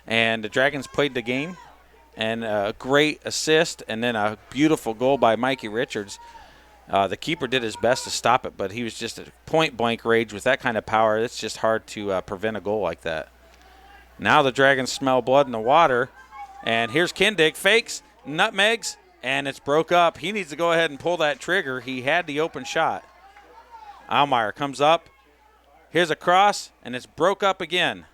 and the Dragons played the game. And a great assist, and then a beautiful goal by Mikey Richards. The keeper did his best to stop it, but he was just at point-blank range with that kind of power. It's just hard to prevent a goal like that. Now the Dragons smell blood in the water, and here's Kindig, fakes, nutmegs, and it's broke up. He needs to go ahead and pull that trigger. He had the open shot. Almeyer comes up. Here's a cross, and it's broke up again.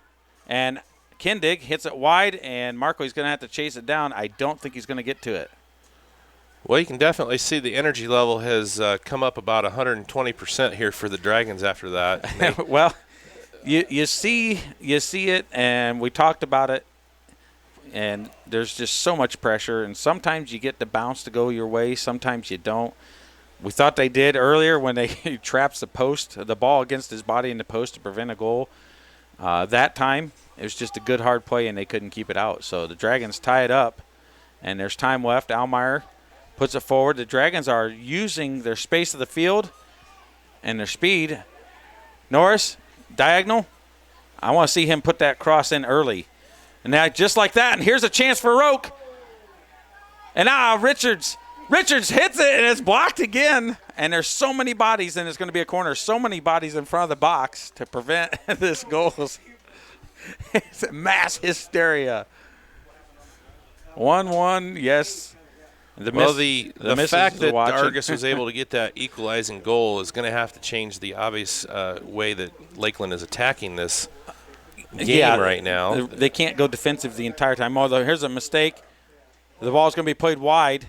And Kindig hits it wide, and Marco's going to have to chase it down. I don't think he's going to get to it. Well, you can definitely see the energy level has come up about 120% here for the Dragons after that. Well, you see it, and we talked about it, and there's just so much pressure, and sometimes you get the bounce to go your way, sometimes you don't. We thought they did earlier when they traps the ball against his body in the post to prevent a goal. That time, it was just a good hard play, and they couldn't keep it out. So the Dragons tie it up, and there's time left. Almeyer puts it forward. The Dragons are using their space of the field and their speed. Norris, diagonal. I want to see him put that cross in early. And now just like that, and here's a chance for Roque. And now Richards hits it, and it's blocked again. And there's so many bodies, and it's going to be a corner. So many bodies in front of the box to prevent this goal. It's mass hysteria. 1-1, yes. The fact that Argos was able to get that equalizing goal is going to have to change the obvious way that Lakeland is attacking this game right now. They can't go defensive the entire time. Although here's a mistake. The ball's going to be played wide.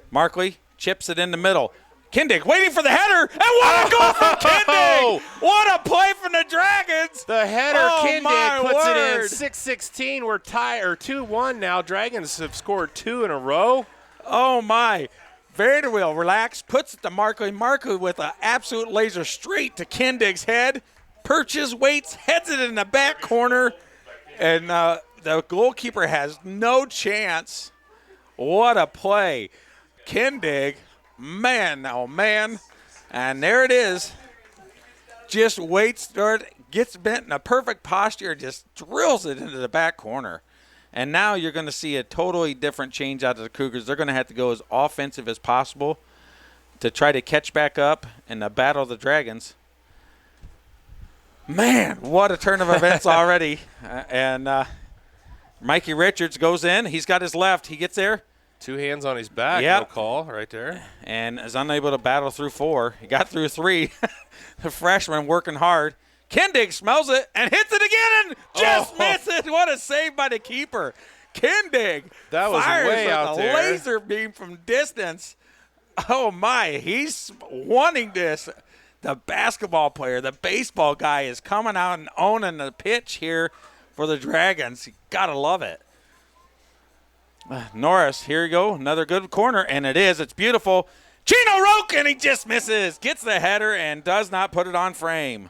Markley chips it in the middle. Kindig waiting for the header, and what a goal from Kindig! What a play from the Dragons! The header, Kindig puts it in. 6-16. We're tied, or 2-1 now. Dragons have scored 2 in a row. Oh, my. Vanderweel, relax, puts it to Markley. Markley with an absolute laser straight to Kindig's head. Perches, waits, heads it in the back corner, and the goalkeeper has no chance. What a play. Kindig, man, oh, man. And there it is. Just waits, gets bent in a perfect posture, just drills it into the back corner. And now you're going to see a totally different change out of the Cougars. They're going to have to go as offensive as possible to try to catch back up and battle the Dragons. Man, what a turn of events already. And Mikey Richards goes in. He's got his left. He gets there. 2 hands on his back. Yep. No call right there. And is unable to battle through 4. He got through 3. The freshman working hard. Kindig smells it and hits it again and just misses. What a save by the keeper. Kindig that was fires way with out a there. laser beam from distance. Oh, my. He's wanting this. The basketball player, the baseball guy is coming out and owning the pitch here for the Dragons. You got to love it. Norris, here you go. Another good corner, and it is. It's beautiful. Chino Roque, and he just misses. Gets the header and does not put it on frame.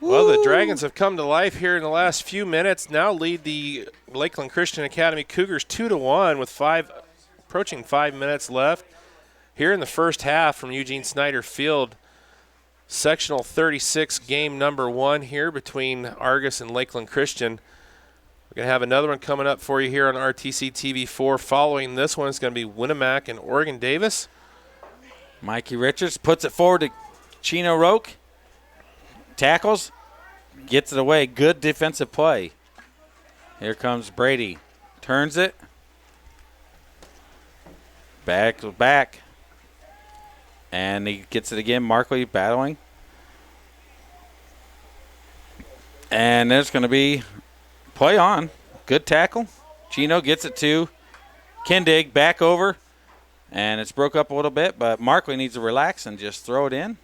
Well, the Dragons have come to life here in the last few minutes. Now lead the Lakeland Christian Academy Cougars 2-1 with approaching 5 minutes left. Here in the first half from Eugene Snyder Field, sectional 36, game number 1 here between Argos and Lakeland Christian. We're going to have another one coming up for you here on RTC TV4. Following this one, it's going to be Winnemac and Oregon Davis. Mikey Richards puts it forward to Chino Roque. Tackles, gets it away. Good defensive play. Here comes Brady. Turns it. Back. And he gets it again. Markley battling. And there's going to be play on. Good tackle. Chino gets it to Kindig. Back over. And it's broke up a little bit, but Markley needs to relax and just throw it in.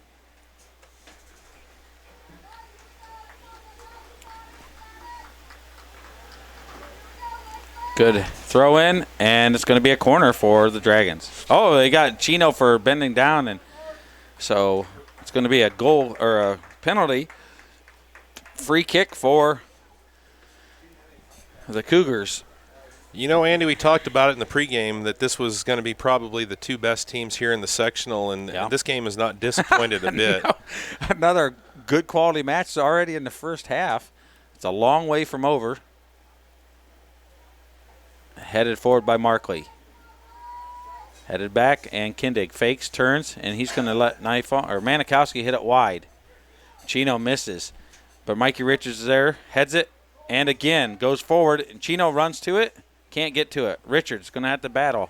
Good throw in, and it's going to be a corner for the Dragons. Oh, they got Chino for bending down, and so it's going to be a goal or a penalty. Free kick for the Cougars. You know, Andy, we talked about it in the pregame that this was going to be probably the two best teams here in the sectional, and this game has not disappointed a bit. No. Another good quality match already in the first half. It's a long way from over. Headed forward by Markley. Headed back, and Kindig fakes, turns, and he's going to let Manikowski hit it wide. Chino misses, but Mikey Richards is there, heads it, and again goes forward, and Chino runs to it, can't get to it. Richards going to have to battle.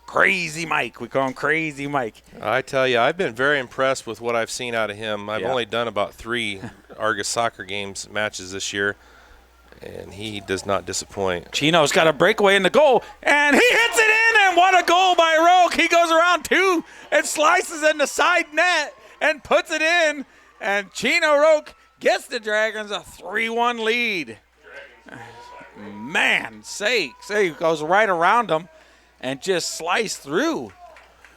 Crazy Mike. We call him Crazy Mike. I tell you, I've been very impressed with what I've seen out of him. I've only done about 3 Argos soccer games matches this year, and he does not disappoint. Chino's got a breakaway in the goal, and he hits it in, and what a goal by Roque. He goes around 2 and slices in the side net and puts it in, and Chino Roque gets the Dragons a 3-1 lead. Man sakes. He goes right around them and just sliced through.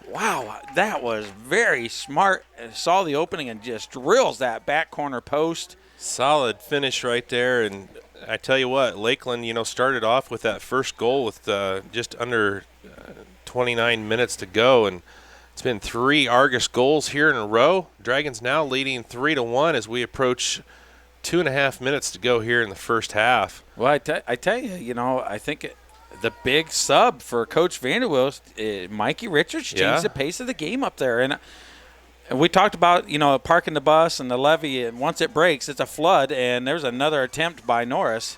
Wow, that was very smart. Saw the opening and just drills that back corner post. Solid finish right there, and I tell you what, Lakeland, started off with that first goal with just under 29 minutes to go, and it's been 3 Argos goals here in a row. Dragons now leading 3-1 as we approach 2.5 minutes to go here in the first half. Well, I tell you, I think the big sub for Coach Vanderwilt, Mikey Richards, changed the pace of the game up there. And we talked about, parking the bus and the levee, and once it breaks, it's a flood, and there's another attempt by Norris.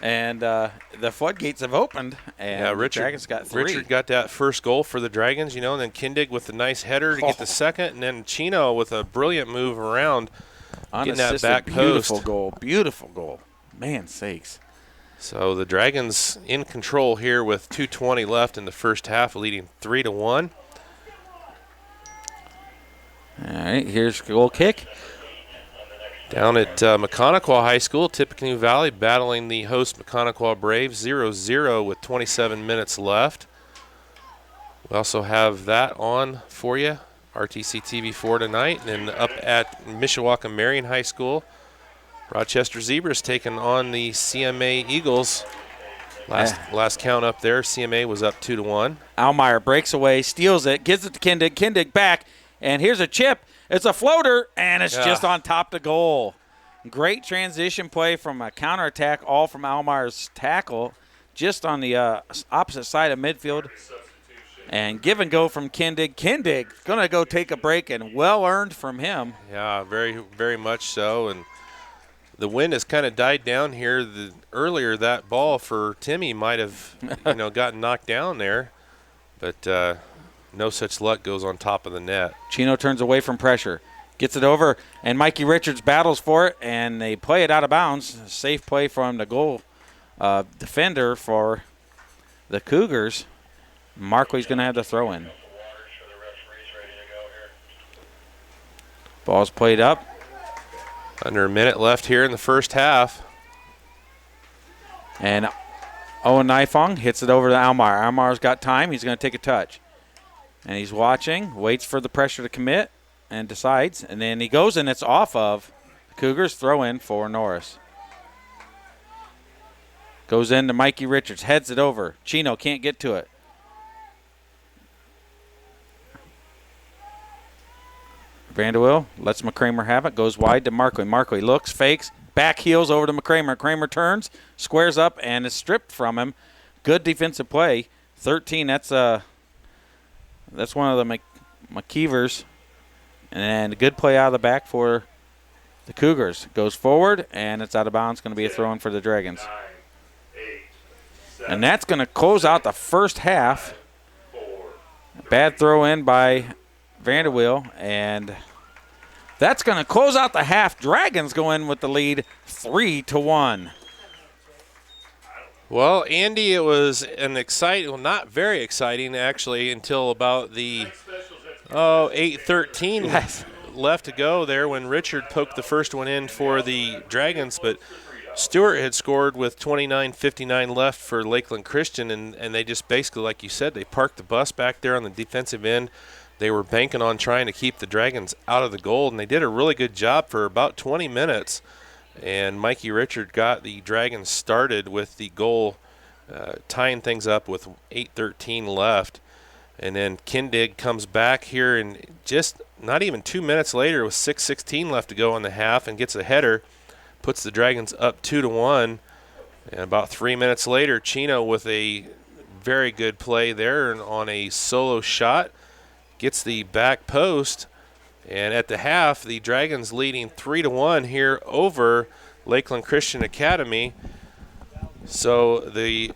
And the floodgates have opened, and the Dragons got 3. Richard got that first goal for the Dragons, and then Kindig with a nice header to get the second, and then Chino with a brilliant move around, getting that back post. Beautiful goal. Man sakes. So the Dragons in control here with 2:20 left in the first half, leading 3-1. All right, here's a goal kick. Down at Mechanical High School, Tippecanoe Valley battling the host Mechanical Braves 0-0 with 27 minutes left. We also have that on for you, RTC TV4 tonight. And then up at Mishawaka Marion High School, Rochester Zebras taking on the CMA Eagles. Last count up there, CMA was up 2-1. Almeyer breaks away, steals it, gives it to Kindig. Kindig back, and here's a chip. It's a floater, and it's just on top the goal. Great transition play from a counterattack, all from Almeyer's tackle, just on the opposite side of midfield. And give and go from Kindig. Kindig going to go take a break, and well-earned from him. Yeah, very, very much so. And the wind has kind of died down here. Earlier, that ball for Timmy might have, gotten knocked down there. But no such luck, goes on top of the net. Chino turns away from pressure, gets it over, and Mikey Richards battles for it, and they play it out of bounds. Safe play from the goal defender for the Cougars. Markley's going to have the throw in. Ball's played up. Under a minute left here in the first half. And Owen Nifong hits it over to Almeyer. Almeyer's got time. He's going to take a touch. And he's watching, waits for the pressure to commit, and decides. And then he goes, and it's off of the Cougars. Throw in for Norris. Goes into Mikey Richards, heads it over. Chino can't get to it. Vanderwill lets McCramer have it, goes wide to Markley. Markley looks, fakes, back heels over to McCramer. Kramer turns, squares up, and is stripped from him. Good defensive play. 13, that's one of the McKeevers. And a good play out of the back for the Cougars. Goes forward, and it's out of bounds. Going to be a throw-in for the Dragons. 9, 8, And that's going to close out the first half. Bad throw in by Vanderweel, and that's going to close out the half. Dragons go in with the lead 3-1. Well, Andy, it was an exciting, well, not very exciting actually, until about the 8:13 left to go there when Richard poked the first one in for the Dragons, but Stewart had scored with 29:59 left for Lakeland Christian, and they just basically, like you said, they parked the bus back there on the defensive end. They were banking on trying to keep the Dragons out of the goal, and they did a really good job for about 20 minutes. And Mikey Richard got the Dragons started with the goal, tying things up with 8:13 left. And then Kindig comes back here, and just not even 2 minutes later, with 6:16 left to go in the half, and gets a header, puts the Dragons up 2-1. And about 3 minutes later, Chino with a very good play there and on a solo shot gets the back post. And at the half, the Dragons leading 3-1 here over Lakeland Christian Academy. So the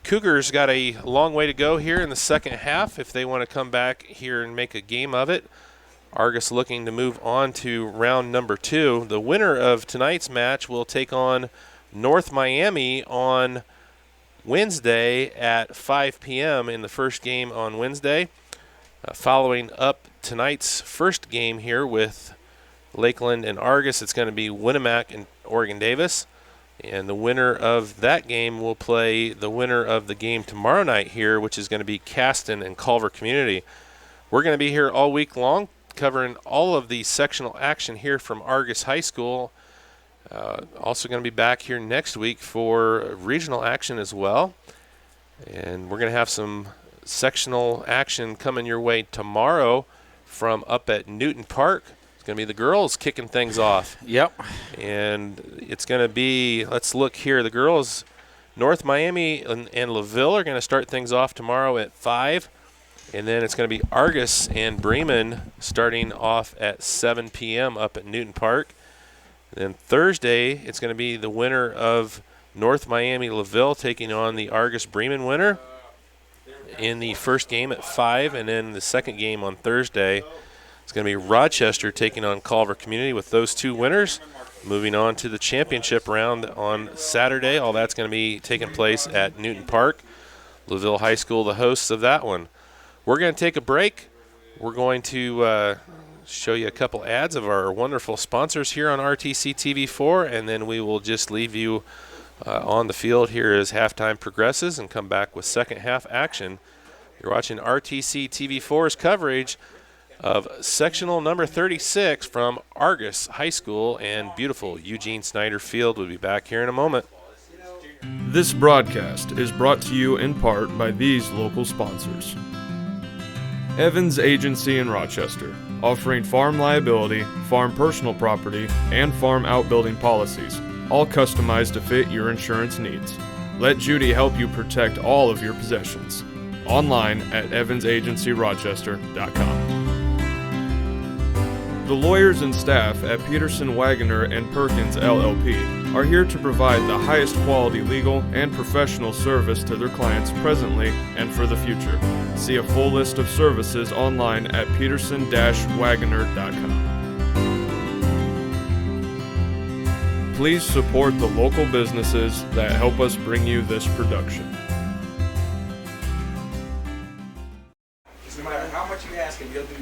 Cougars got a long way to go here in the second half if they want to come back here and make a game of it. Argos looking to move on to round number 2. The winner of tonight's match will take on North Miami on Wednesday at 5 p.m. in the first game on Wednesday. Following up tonight's first game here with Lakeland and Argos, it's going to be Winnemac and Oregon Davis. And the winner of that game will play the winner of the game tomorrow night here, which is going to be Caston and Culver Community. We're going to be here all week long covering all of the sectional action here from Argos High School. Also going to be back here next week for regional action as well. And we're going to have some sectional action coming your way tomorrow from up at Newton Park. It's going to be the girls kicking things off. Yep. And it's going to be, let's look here, the girls, North Miami and LaVille are going to start things off tomorrow at 5. And then it's going to be Argos and Bremen starting off at 7 p.m. up at Newton Park. And then Thursday, it's going to be the winner of North Miami LaVille taking on the Argos Bremen winner in the first game at 5. And then the second game on Thursday, it's going to be Rochester taking on Culver Community with those two winners. Moving on to the championship round on Saturday. All that's going to be taking place at Newton Park. LaVille High School, the hosts of that one. We're going to take a break. We're going to show you a couple ads of our wonderful sponsors here on RTC TV4, and then we will just leave you on the field here as halftime progresses and come back with second half action. You're watching RTC TV4's coverage of sectional number 36 from Argos High School and beautiful Eugene Snyder Field. We'll be back here in a moment. This broadcast is brought to you in part by these local sponsors. Evans Agency in Rochester, offering farm liability, farm personal property, and farm outbuilding policies, all customized to fit your insurance needs. Let Judy help you protect all of your possessions. Online at evansagencyrochester.com. The lawyers and staff at Peterson, Wagoner & Perkins LLP are here to provide the highest quality legal and professional service to their clients presently and for the future. See a full list of services online at peterson-wagoner.com. Please support the local businesses that help us bring you this production. No matter how much you ask him, he'll do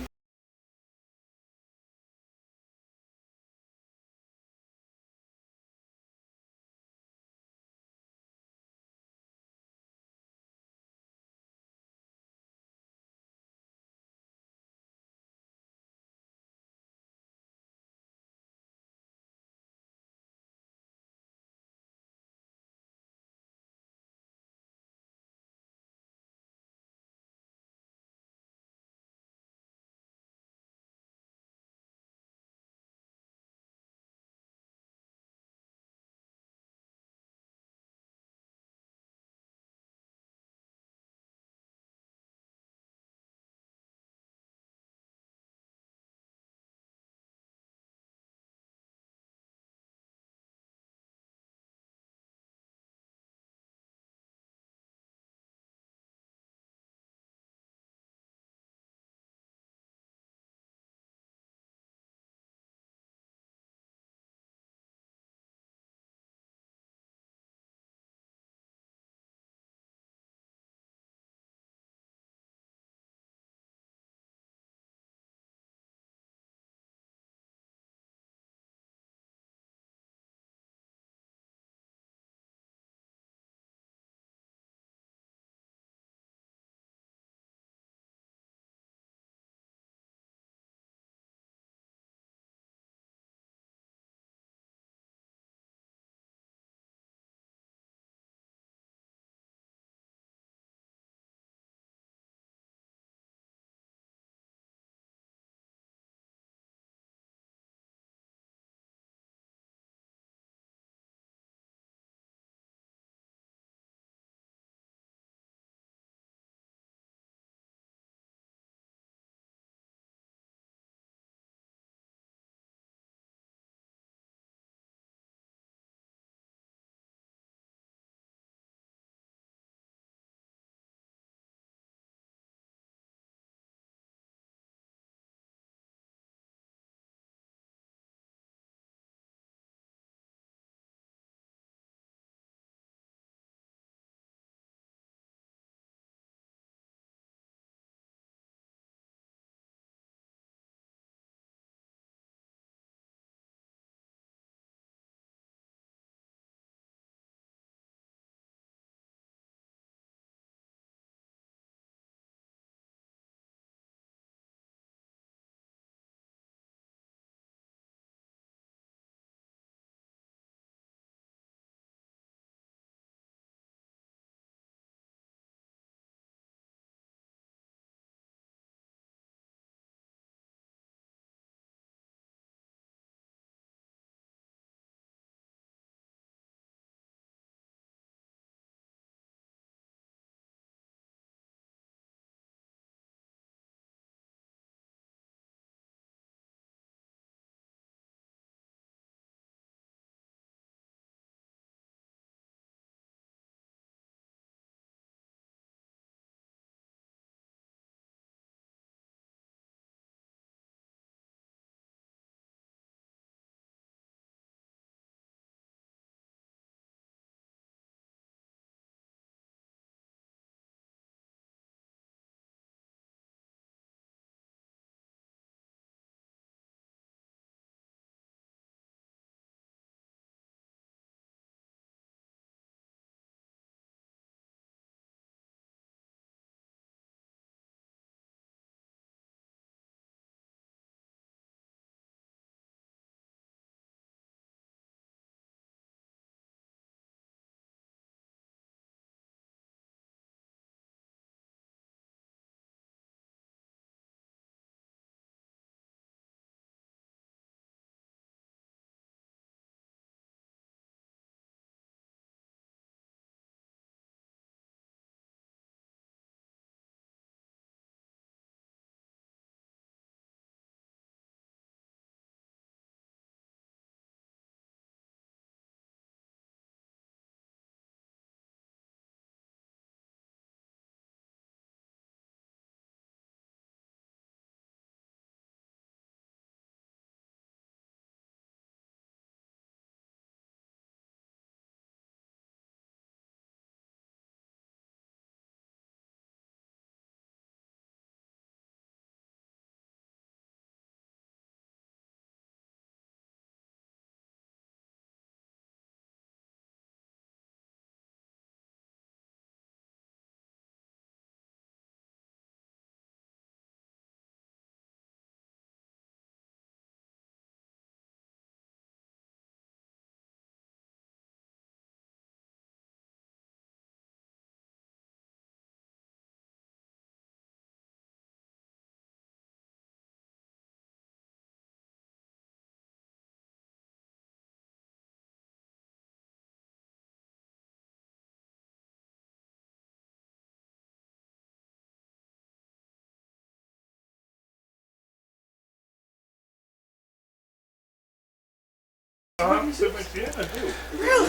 All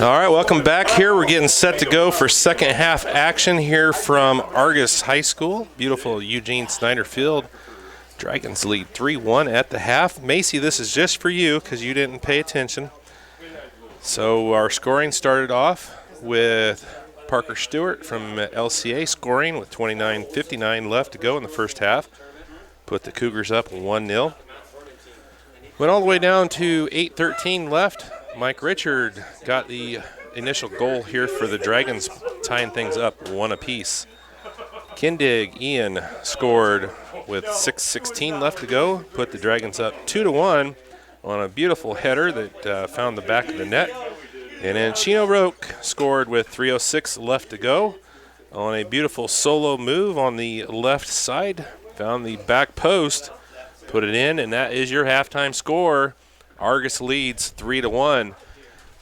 right, welcome back here. We're getting set to go for second half action here from Argos High School. Beautiful Eugene Snyder Field. Dragons lead 3-1 at the half. Macy, this is just for you because you didn't pay attention. So our scoring started off with Parker Stewart from LCA scoring with 29:59 left to go in the first half. Put the Cougars up 1-0. Went all the way down to 8:13 left. Mike Richard got the initial goal here for the Dragons, tying things up 1 apiece. Kindig Ian scored with 6:16 left to go, put the Dragons up 2-1 on a beautiful header that found the back of the net. And then Chino Roque scored with 3:06 left to go on a beautiful solo move on the left side, found the back post, put it in, and that is your halftime score. Argos leads 3-1.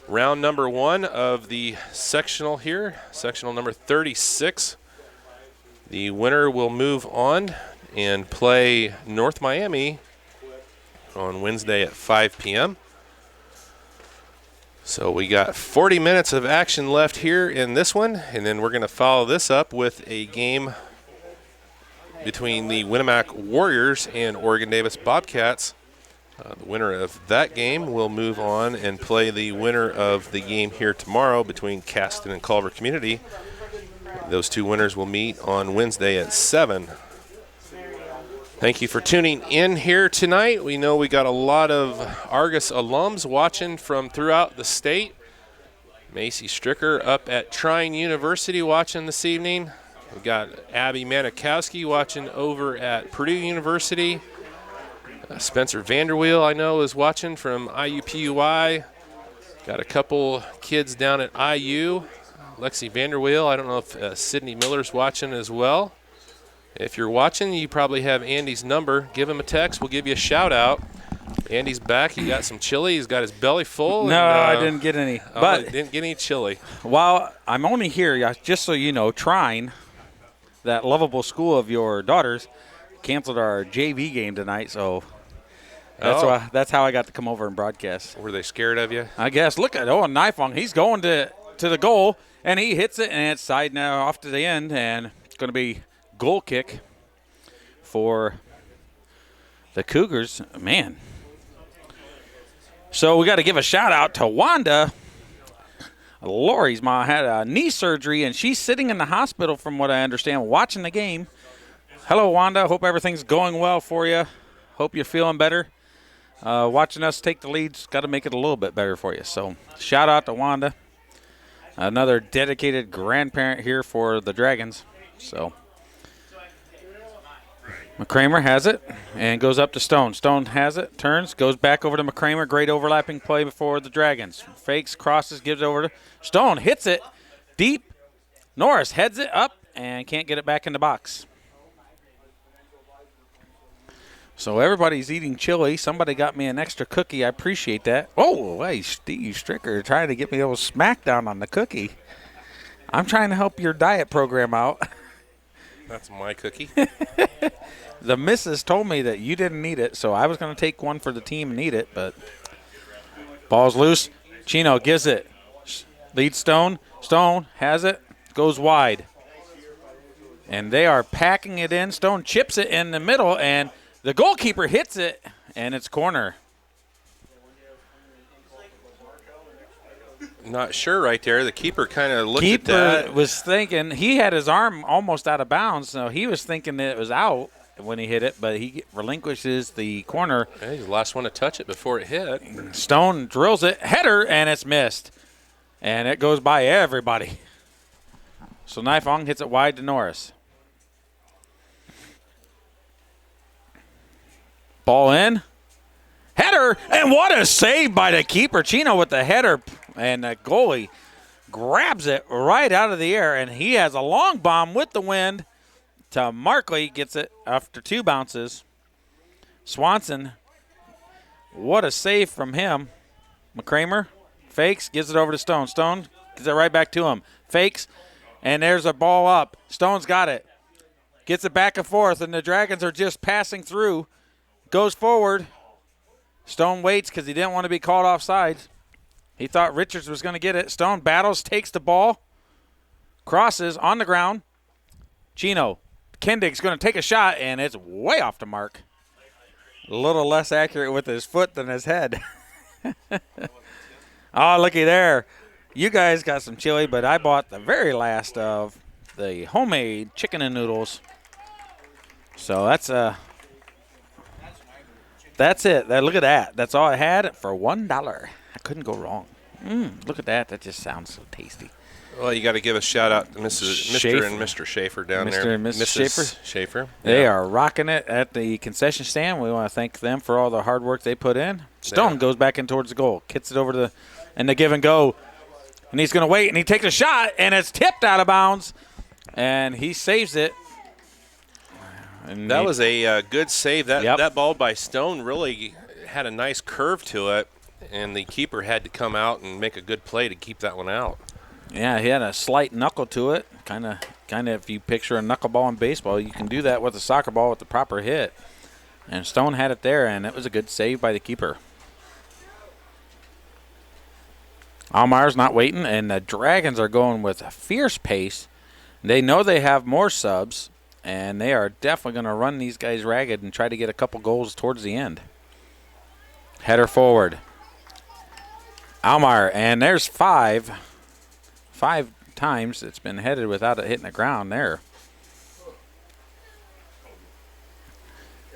Round number 1 of the sectional here, sectional number 36. The winner will move on and play North Miami on Wednesday at 5 p.m. So we got 40 minutes of action left here in this one, and then we're going to follow this up with a game between the Winnemac Warriors and Oregon Davis Bobcats. The winner of that game will move on and play the winner of the game here tomorrow between Caston and Culver Community. Those two winners will meet on Wednesday at 7. Thank you for tuning in here tonight. We know we got a lot of Argos alums watching from throughout the state. Macy Stricker up at Trine University watching this evening. We've got Abby Manikowski watching over at Purdue University. Spencer Vanderweel, I know, is watching from IUPUI. Got a couple kids down at IU. Lexi Vanderweel, I don't know if Sydney Miller's watching as well. If you're watching, you probably have Andy's number. Give him a text. We'll give you a shout out. Andy's back. He got some chili. He's got his belly full. No, I didn't get any. But didn't get any chili. While I'm only here, just so you know, Trine, that lovable school of your daughters, canceled our JV game tonight. So that's how I got to come over and broadcast. Were they scared of you? I guess. Look at Nifong. He's going to the goal, and he hits it, and it's side now off to the end, and it's going to be goal kick for the Cougars. Man. So we got to give a shout out to Wanda. Lori's mom had a knee surgery, and she's sitting in the hospital, from what I understand, watching the game. Hello, Wanda. Hope everything's going well for you. Hope you're feeling better. Watching us take the lead's got to make it a little bit better for you. So shout out to Wanda. Another dedicated grandparent here for the Dragons. So McCramer has it and goes up to Stone. Stone has it, turns, goes back over to McCramer. Great overlapping play before the Dragons. Fakes, crosses, gives it over to Stone. Hits it deep. Norris heads it up and can't get it back in the box. So everybody's eating chili. Somebody got me an extra cookie. I appreciate that. Oh, hey, Steve Stricker trying to get me a little smackdown on the cookie. I'm trying to help your diet program out. That's my cookie. The missus told me that you didn't need it, so I was going to take one for the team and eat it, but ball's loose. Chino gives it. Leads Stone. Stone has it. Goes wide. And they are packing it in. Stone chips it in the middle, and the goalkeeper hits it, and it's corner. Not sure right there. The keeper kind of looked Keeper at that. was thinking, he had his arm almost out of bounds, so he was thinking that it was out when he hit it, but he relinquishes the corner. Yeah, he's the last one to touch it before it hit. Stone drills it, header, and it's missed. And it goes by everybody. So Nifong hits it wide to Norris. Ball in. Header, and what a save by the keeper. Chino with the header, and the goalie grabs it right out of the air, and he has a long bomb with the wind to Markley. Gets it after 2 bounces. Swanson, what a save from him. McCramer fakes, gives it over to Stone. Stone gives it right back to him. Fakes, and there's a ball up. Stone's got it. Gets it back and forth, and the Dragons are just passing through. Goes forward. Stone waits because he didn't want to be called offside. He thought Richards was going to get it. Stone battles, takes the ball, crosses on the ground. Chino, Kindig's going to take a shot, and it's way off the mark. A little less accurate with his foot than his head. Oh, looky there. You guys got some chili, but I bought the very last of the homemade chicken and noodles. So that's it. Look at that. That's all I had for $1. I couldn't go wrong. Look at that. That just sounds so tasty. Well, you got to give a shout out to Mr. and Mr. Schaefer down there. Mr. and Mrs. Schaefer. They are rocking it at the concession stand. We want to thank them for all the hard work they put in. Stone goes back in towards the goal, kicks it over to the give and go. And he's going to wait, and he takes a shot, and it's tipped out of bounds. And he saves it. And that was a good save. That ball by Stone really had a nice curve to it, and the keeper had to come out and make a good play to keep that one out. Yeah, he had a slight knuckle to it. Kind of. If you picture a knuckleball in baseball, you can do that with a soccer ball with the proper hit. And Stone had it there, and it was a good save by the keeper. Almire's not waiting, and the Dragons are going with a fierce pace. They know they have more subs, and they are definitely going to run these guys ragged and try to get a couple goals towards the end. Header forward. Almire, and there's 5 times it's been headed without it hitting the ground there.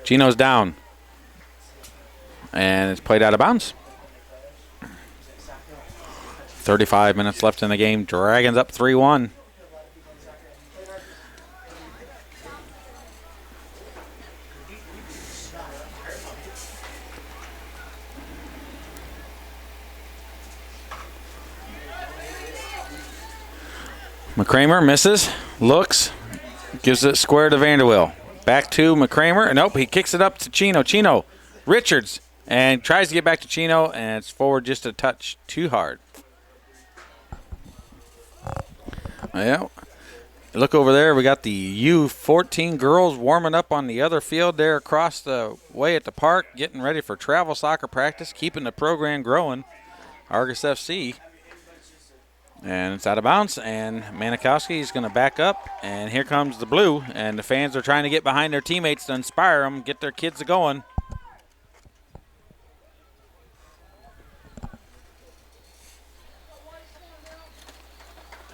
Chino's down, and it's played out of bounds. 35 minutes left in the game. Dragons up 3-1. McCramer misses, looks, gives it square to Vanderwill. Back to McCramer. Nope, he kicks it up to Chino. Chino, Richards, and tries to get back to Chino, and it's forward just a touch too hard. Yeah. Look over there. We got the U14 girls warming up on the other field there across the way at the park, getting ready for travel soccer practice, keeping the program growing. Argos FC. And it's out of bounds, and Manikowski is going to back up, and here comes the blue, and the fans are trying to get behind their teammates to inspire them, get their kids going.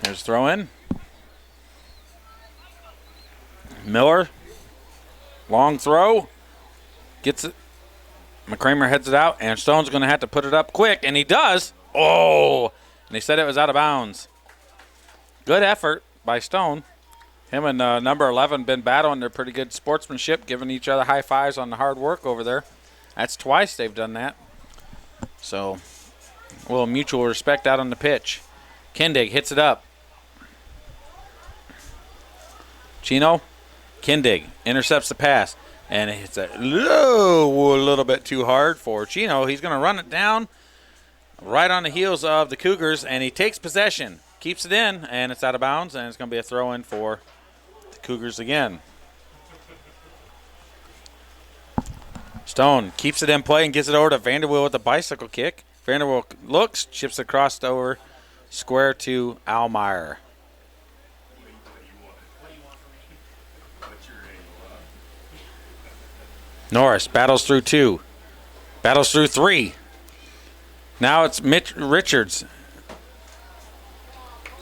Here's throw in. Miller, long throw, gets it. McCramer heads it out, and Stone's going to have to put it up quick, and he does. Oh! And he said it was out of bounds. Good effort by Stone. Him and number 11 been battling their pretty good sportsmanship, giving each other high fives on the hard work over there. That's twice they've done that. So, a little mutual respect out on the pitch. Kindig hits it up. Chino, Kindig intercepts the pass. And it's a little bit too hard for Chino. He's going to run it down right on the heels of the Cougars, and he takes possession, keeps it in, and it's out of bounds, and it's going to be a throw-in for the Cougars again. Stone keeps it in play and gets it over to Vanderwill with a bicycle kick. Vanderwill looks, chips across over, square to Almire. Norris battles through 2, battles through 3. Now it's Mitch Richards.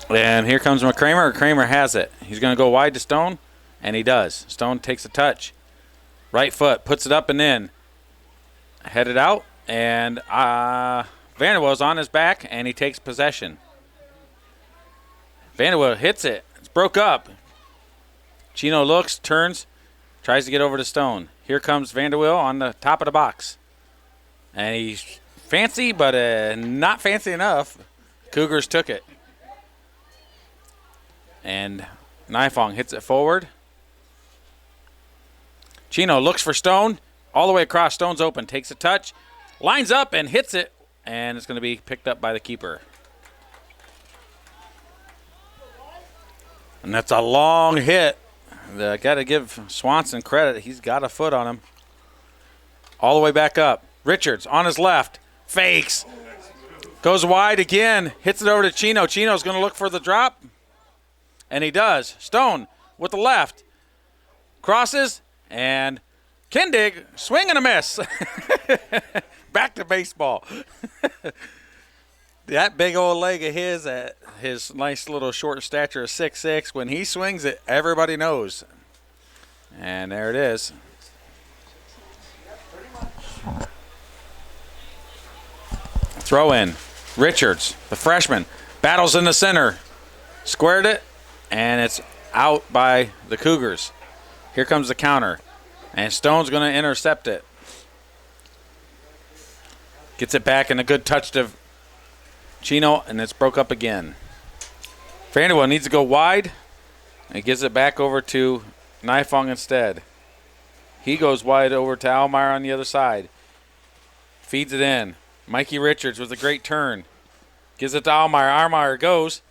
And here comes McCramer. Kramer has it. He's going to go wide to Stone, and he does. Stone takes a touch. Right foot, puts it up and in. Headed out, and Vanderwill's on his back, and he takes possession. Vanderwill hits it. It's broke up. Chino looks, turns, tries to get over to Stone. Here comes Vanderwill on the top of the box. And he's fancy, but not fancy enough. Cougars took it. And Nifong hits it forward. Chino looks for Stone. All the way across. Stone's open. Takes a touch. Lines up and hits it. And it's going to be picked up by the keeper. And that's a long hit. Got to give Swanson credit. He's got a foot on him. All the way back up. Richards on his left. Fakes. Goes wide again. Hits it over to Chino. Chino's going to look for the drop. And he does. Stone with the left. Crosses. And Kindig, swing and a miss. Back to baseball. That big old leg of his, at his nice little short stature of 6'6", when he swings it, everybody knows. And there it is. Throw in. Richards, the freshman, battles in the center. Squared it, and it's out by the Cougars. Here comes the counter. And Stone's going to intercept it. Gets it back, and a good touch to Chino, and it's broke up again. Vanderbilt needs to go wide, and gives it back over to Nifong instead. He goes wide over to Almeyer on the other side. Feeds it in. Mikey Richards with a great turn. Gives it to Almeyer. Almeyer goes.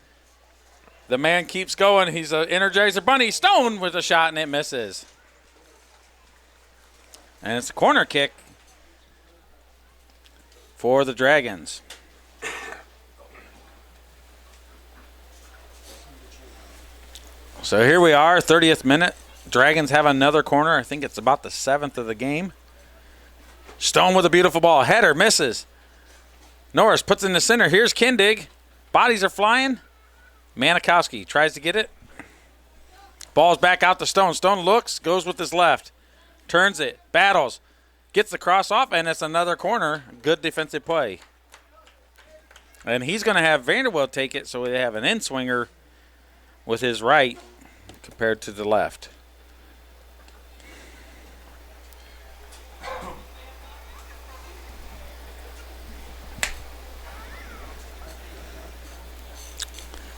The man keeps going. He's an Energizer Bunny. Stone with a shot, and it misses. And it's a corner kick for the Dragons. So here we are, 30th minute. Dragons have another corner. I think it's about the 7th of the game. Stone with a beautiful ball. Header misses. Norris puts in the center. Here's Kindig. Bodies are flying. Manikowski tries to get it. Ball's back out to Stone. Stone looks, goes with his left. Turns it, battles, gets the cross off, and it's another corner. Good defensive play. And he's going to have Vanderbilt take it, so they have an in-swinger with his right compared to the left.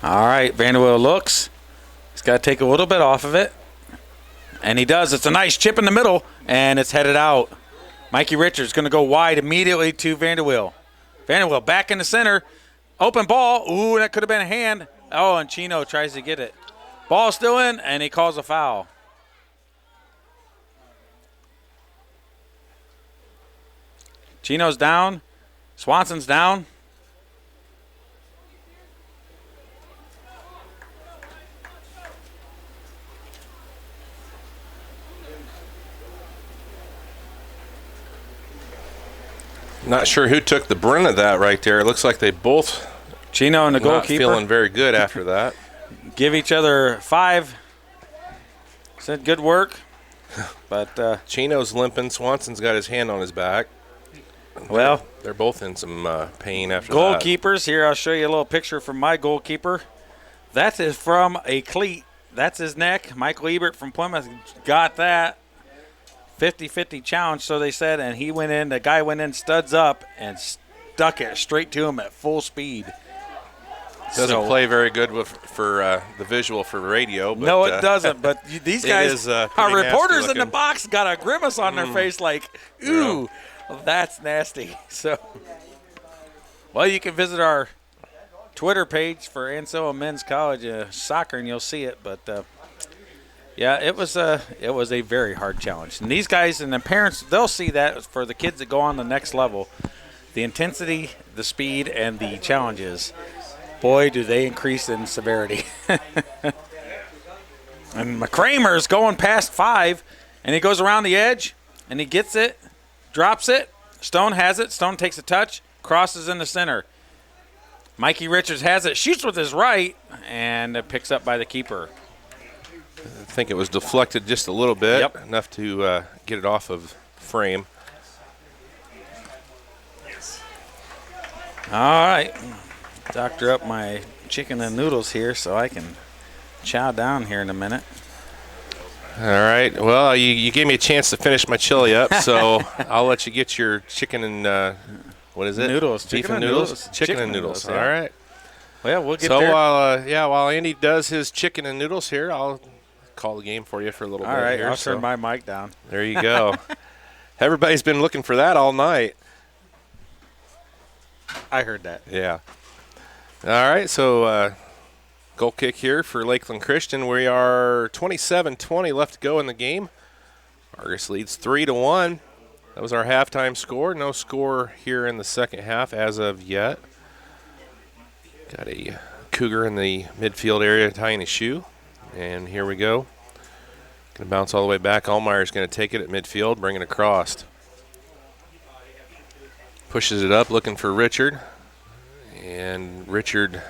All right, Vanderbilt looks. He's got to take a little bit off of it. And he does. It's a nice chip in the middle, and it's headed out. Mikey Richards going to go wide immediately to Vanderbilt. Vanderbilt back in the center. Open ball. Ooh, that could have been a hand. Oh, and Chino tries to get it. Ball still in, and he calls a foul. Chino's down. Swanson's down. Not sure who took the brunt of that right there. It looks like they both Chino and the not goalkeeper feeling very good after that. give each other 5. Said good work. But Chino's limping. Swanson's got his hand on his back. well, They're both in some pain after that. goalkeepers. Here, I'll show you a little picture from my goalkeeper. That is from a cleat. That's his neck. Michael Ebert from Plymouth got that. 50-50 challenge, so they said, and he went in. The guy went in, studs up, and stuck it straight to him at full speed. Doesn't play very good for the visual for radio. But, no, it doesn't. But these guys, our reporters in the box, got a grimace on their face like, ooh, that's nasty. So, well, you can visit our Twitter page for Anselmo Men's College Soccer, and you'll see it. But yeah, it was a very hard challenge. And these guys and the parents, they'll see that for the kids that go on the next level. The intensity, the speed, and the challenges, boy, do they increase in severity. And McCramer's going past 5, and he goes around the edge, and he gets it, drops it. Stone has it. Stone takes a touch, crosses in the center. Mikey Richards has it, shoots with his right, and it picks up by the keeper. I think it was deflected just a little bit, enough to get it off of frame. All right. Doctor up my chicken and noodles here so I can chow down here in a minute. All right. Well, you gave me a chance to finish my chili up, so I'll let you get your chicken and what is it? Noodles. Beef and noodles? Chicken and noodles. Yeah. All right. Well, we'll get so there. while Andy does his chicken and noodles here, I'll call the game for you for a little bit. All right, here, I'll turn my mic down. There you go. Everybody's been looking for that all night. I heard that. Yeah. All right, so goal kick here for Lakeland Christian. We are 27-20 left to go in the game. Argos leads 3-1. That was our halftime score. No score here in the second half as of yet. Got a Cougar in the midfield area tying his shoe. And here we go. Going to bounce all the way back. Allmeyer's going to take it at midfield, bring it across. Pushes it up, looking for Richard. And Richard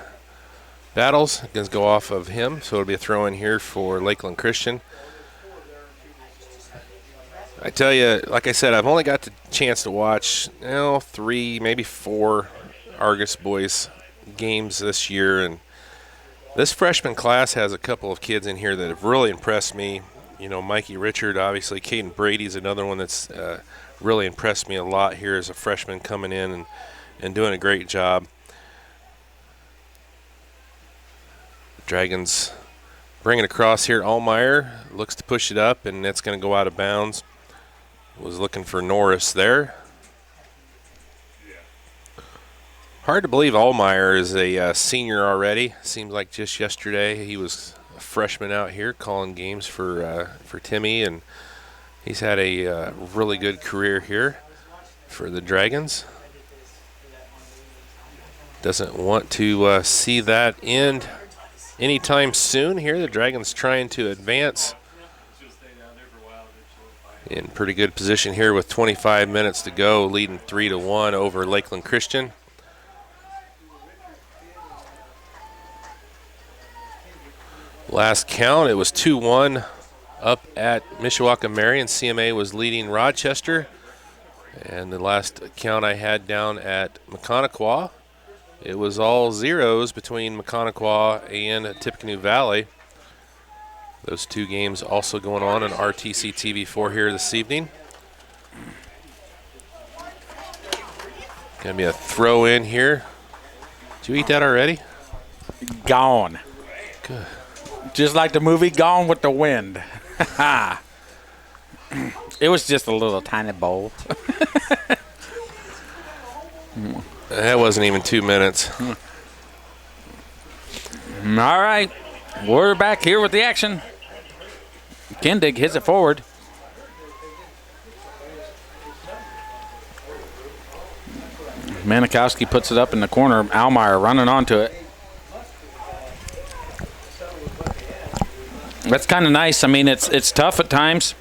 battles. Going to go off of him, so it'll be a throw in here for Lakeland Christian. I tell you, like I said, I've only got the chance to watch 3, maybe 4 Argos boys games this year, and this freshman class has a couple of kids in here that have really impressed me. Mikey Richard, obviously. Caden Brady's another one that's really impressed me a lot here as a freshman coming in and doing a great job. Dragons bring it across here. Allmeyer looks to push it up, and it's going to go out of bounds. Was looking for Norris there. Hard to believe Allmeyer is a senior already. Seems like just yesterday he was a freshman out here calling games for Timmy, and he's had a really good career here for the Dragons. Doesn't want to see that end anytime soon here. The Dragons trying to advance. In pretty good position here with 25 minutes to go, leading 3-1 over Lakeland Christian. Last count, it was 2-1 up at Mishawaka Marion. CMA was leading Rochester. And the last count I had down at Maconaquah, it was all zeros between Maconaquah and Tippecanoe Valley. Those two games also going on RTC TV4 here this evening. Going to be a throw in here. Did you eat that already? Gone. Good. Just like the movie Gone with the Wind. It was just a little tiny bowl. That wasn't even 2 minutes. All right. We're back here with the action. Kindig hits it forward. Manikowski puts it up in the corner. Allmeyer running onto it. That's kind of nice. I mean, it's tough at times.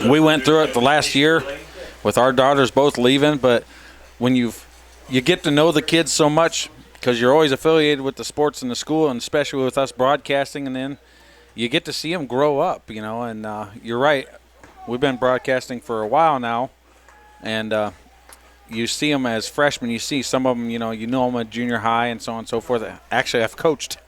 We went through it the last year with our daughters both leaving, but when you get to know the kids so much because you're always affiliated with the sports in the school, and especially with us broadcasting, and then you get to see them grow up, and you're right. We've been broadcasting for a while now, and you see them as freshmen. You see some of them, you know them at junior high and so on and so forth. Actually, I've coached.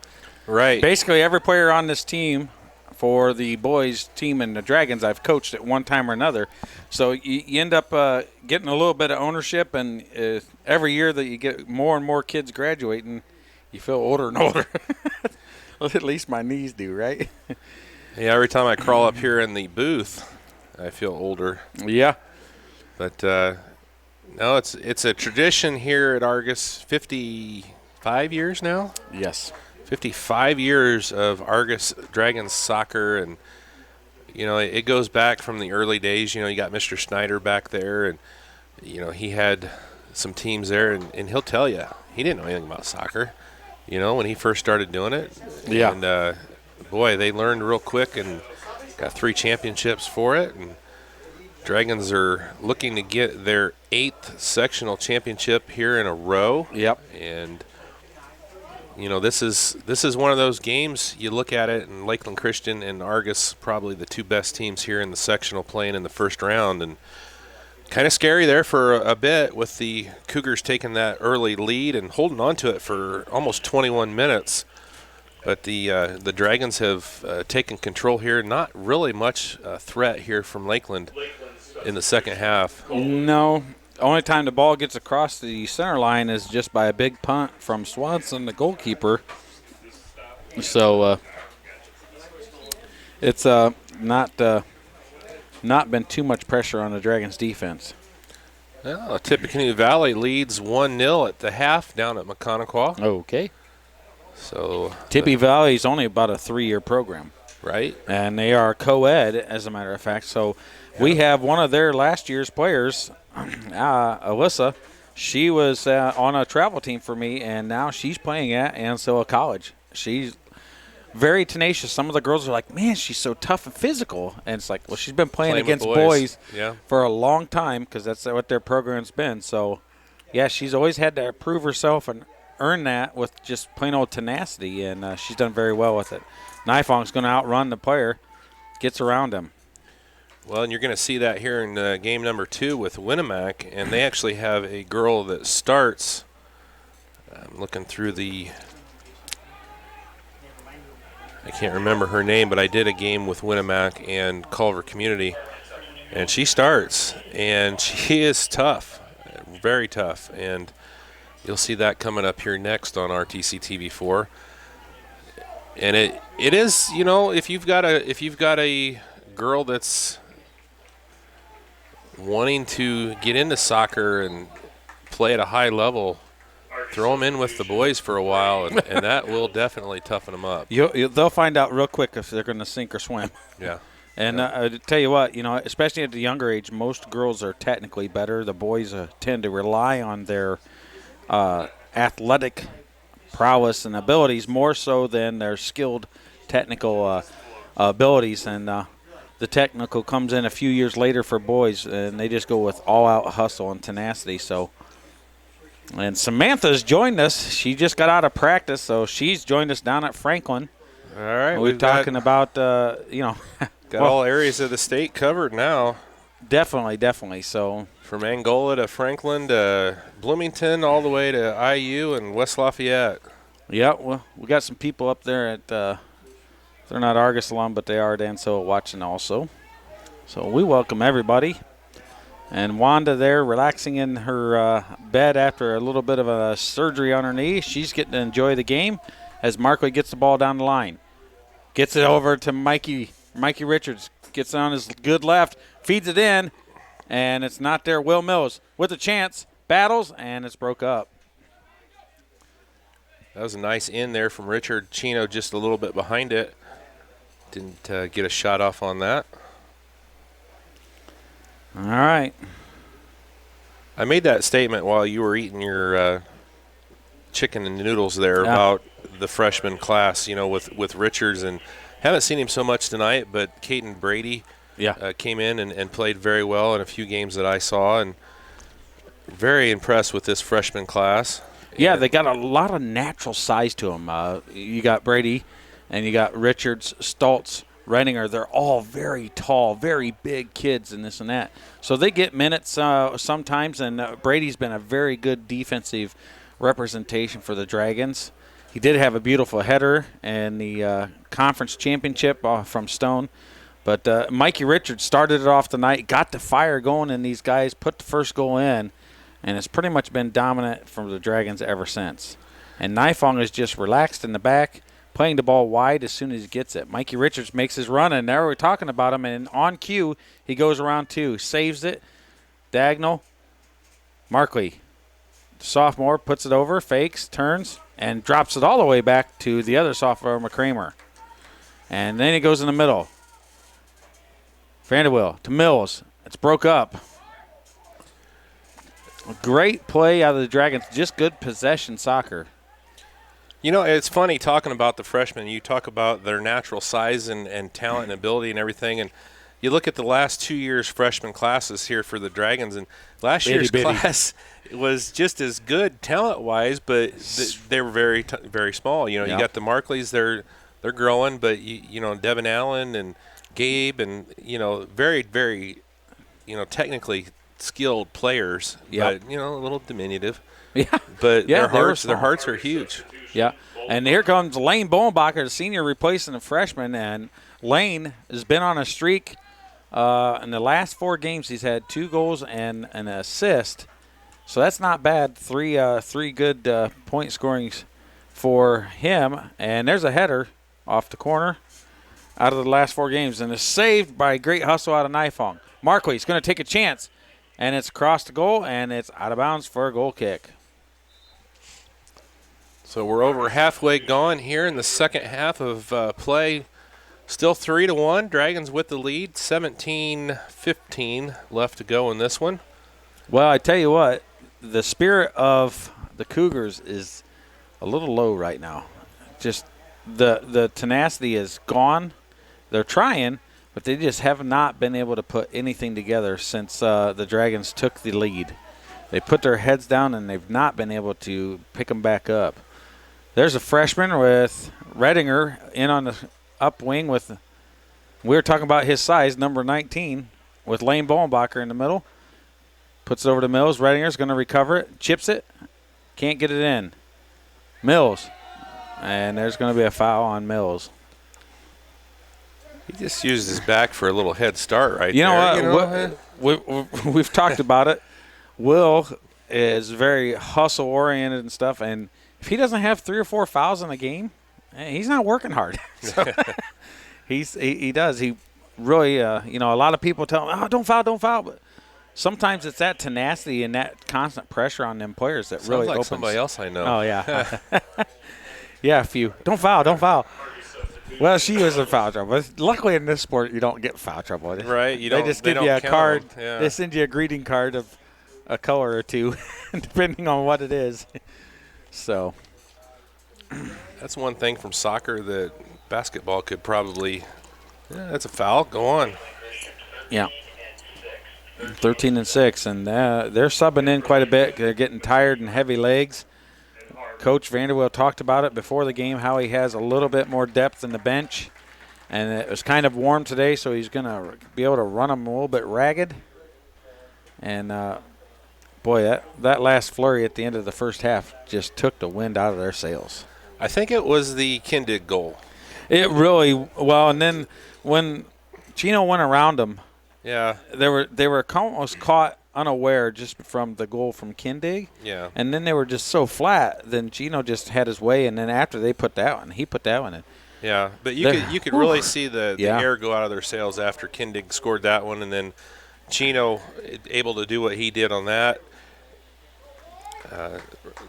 Right. Basically, every player on this team for the boys team and the Dragons, I've coached at one time or another. So you end up getting a little bit of ownership, and every year that you get more and more kids graduating, you feel older and older. Well, at least my knees do, right? Yeah, every time I crawl up here in the booth, I feel older. Yeah. But no, it's a tradition here at Argos. 55 years now. Yes. 55 years of Argos Dragons soccer, and it goes back from the early days. You got Mr. Snyder back there, and he had some teams there, and he'll tell you he didn't know anything about soccer. When he first started doing it. Yeah. And boy, they learned real quick and got 3 championships for it. And Dragons are looking to get their 8th sectional championship here in a row. Yep. And this is one of those games you look at it, and Lakeland Christian and Argos probably the 2 best teams here in the sectional playing in the first round, and kind of scary there for a bit with the Cougars taking that early lead and holding on to it for almost 21 minutes. But the Dragons have taken control here. Not really much threat here from Lakeland in the second half. No. Only time the ball gets across the center line is just by a big punt from Swanson, the goalkeeper. So it's not been too much pressure on the Dragons' defense. Well, Tippecanoe Valley leads 1-0 at the half down at Maconaquah. Okay. So Tippy Valley is only about a 3-year program. Right. And they are co-ed, as a matter of fact. So we have one of their last year's players, Alyssa, She was on a travel team for me, and now she's playing at Ancilla College. She's very tenacious. Some of the girls are like, man, she's so tough and physical. And it's like, well, she's been playing against boys for a long time because that's what their program's been. So, yeah, she's always had to prove herself and earn that with just plain old tenacity, and she's done very well with it. Nifong's going to outrun the player, gets around him. Well, and you're going to see that here in game number 2 with Winnemac, and they actually have a girl that starts. I'm looking through I can't remember her name, but I did a game with Winnemac and Culver Community, and she starts, and she is tough, very tough, and you'll see that coming up here next on RTC TV4. And it is, you know, if you've got a girl that's wanting to get into soccer and play at a high level, throw them in with the boys for a while, and that will definitely toughen them up. They'll find out real quick if they're going to sink or swim. Yeah. And I tell you what, you know, especially at the younger age, most girls are technically better. The boys tend to rely on their athletic prowess and abilities more so than their skilled technical abilities. And the technical comes in a few years later for boys, and they just go with all-out hustle and tenacity. So, and Samantha's joined us. She just got out of practice, so she's joined us down at Franklin. All right. We're talking about, you know. Got all areas of the state covered now. Definitely. So from Angola to Franklin to Bloomington all the way to IU and West Lafayette. Yeah, well, we got some people up there at they're not Argos alum, but they are at Ancilla watching also. So we welcome everybody. And Wanda there relaxing in her bed after a little bit of a surgery on her knee. She's getting to enjoy the game as Markley gets the ball down the line. Gets it over to Mikey Richards. Gets on his good left, feeds it in, and it's not there. Will Mills with a chance, battles, and it's broke up. That was a nice in there from Richard. Chino just a little bit behind it. Didn't get a shot off on that. All right. I made that statement while you were eating your chicken and noodles there about the freshman class, you know, with Richards, and haven't seen him so much tonight, but Caden Brady came in and played very well in a few games that I saw, and very impressed with this freshman class. Yeah, they got a lot of natural size to them. You got Brady, and you got Richards, Stoltz, Reininger. They're all very tall, very big kids and this and that. So they get minutes sometimes, and Brady's been a very good defensive representation for the Dragons. He did have a beautiful header in the conference championship from Stone. But Mikey Richards started it off tonight, got the fire going in these guys, put the first goal in, and it's pretty much been dominant for the Dragons ever since. And Nifong is just relaxed in the back, playing the ball wide as soon as he gets it. Mikey Richards makes his run, and now we're talking about him. And on cue, he goes around two, saves it, diagonal. Markley, sophomore, puts it over, fakes, turns, and drops it all the way back to the other sophomore, McCramer. And then he goes in the middle. Vanderwill to Mills. It's broke up. A great play out of the Dragons. Just good possession soccer. You know, it's funny talking about the freshmen. You talk about their natural size and talent and ability and everything, and you look at the last 2 years' freshman classes here for the Dragons, and last year's class was just as good talent-wise, but they were very, very small. You know, you got the Markleys, they're growing, but, you know, Devin Allen and Gabe and, you know, very, very, you know, technically skilled players, but, you know, a little diminutive. Yeah. But their hearts are huge. Yeah. And here comes Lane Bowenbacher, the senior, replacing the freshman. And Lane has been on a streak. In the last 4 games, he's had 2 goals and an assist. So that's not bad. Three good point scorings for him. And there's a header off the corner out of the last 4 games. And it's saved by a great hustle out of Nifong. Markley's going to take a chance. And it's across the goal, and it's out of bounds for a goal kick. So we're over halfway gone here in the second half of play. Still 3-1. Dragons with the lead. 17-15 left to go in this one. Well, I tell you what, the spirit of the Cougars is a little low right now. Just the tenacity is gone. They're trying, but they just have not been able to put anything together since the Dragons took the lead. They put their heads down, and they've not been able to pick them back up. There's a freshman with Redinger in on the upwing with – we were talking about his size, number 19, with Lane Bolenbacher in the middle. Puts it over to Mills. Redinger's going to recover it. Chips it. Can't get it in. Mills. And there's going to be a foul on Mills. He just used his back for a little head start right You there. know what? We've talked about it. Will is very hustle-oriented and stuff, and if he doesn't have 3 or 4 fouls in a game, he's not working hard. So he does. He really, a lot of people tell him, don't foul, but sometimes it's that tenacity and that constant pressure on them players that really like opens. Somebody else I know. Oh, yeah. Yeah, a few. Don't foul. Well, she was in foul trouble. But luckily in this sport, you don't get foul trouble. Right. They just give you a count card. them. Yeah. They send you a greeting card of a color or two, depending on what it is. So That's one thing from soccer that basketball could probably that's a foul. Go on. yeah, 13-6, and they're subbing in quite a bit. They're getting tired and heavy legs. Coach Vanderbilt talked about it before the game, how he has a little bit more depth in the bench, and it was kind of warm today, so he's going to be able to run them a little bit ragged. And boy, that last flurry at the end of the first half just took the wind out of their sails. I think it was the Kindig goal. It really well, and then when Chino went around them, Yeah. they were almost caught unaware just from the goal from Kindig. Yeah. And then they were just so flat. Then Chino just had his way, and then after they put that one, he put that one in. Yeah, but you could really see the Yeah. air go out of their sails after Kindig scored that one, and then Chino able to do what he did on that.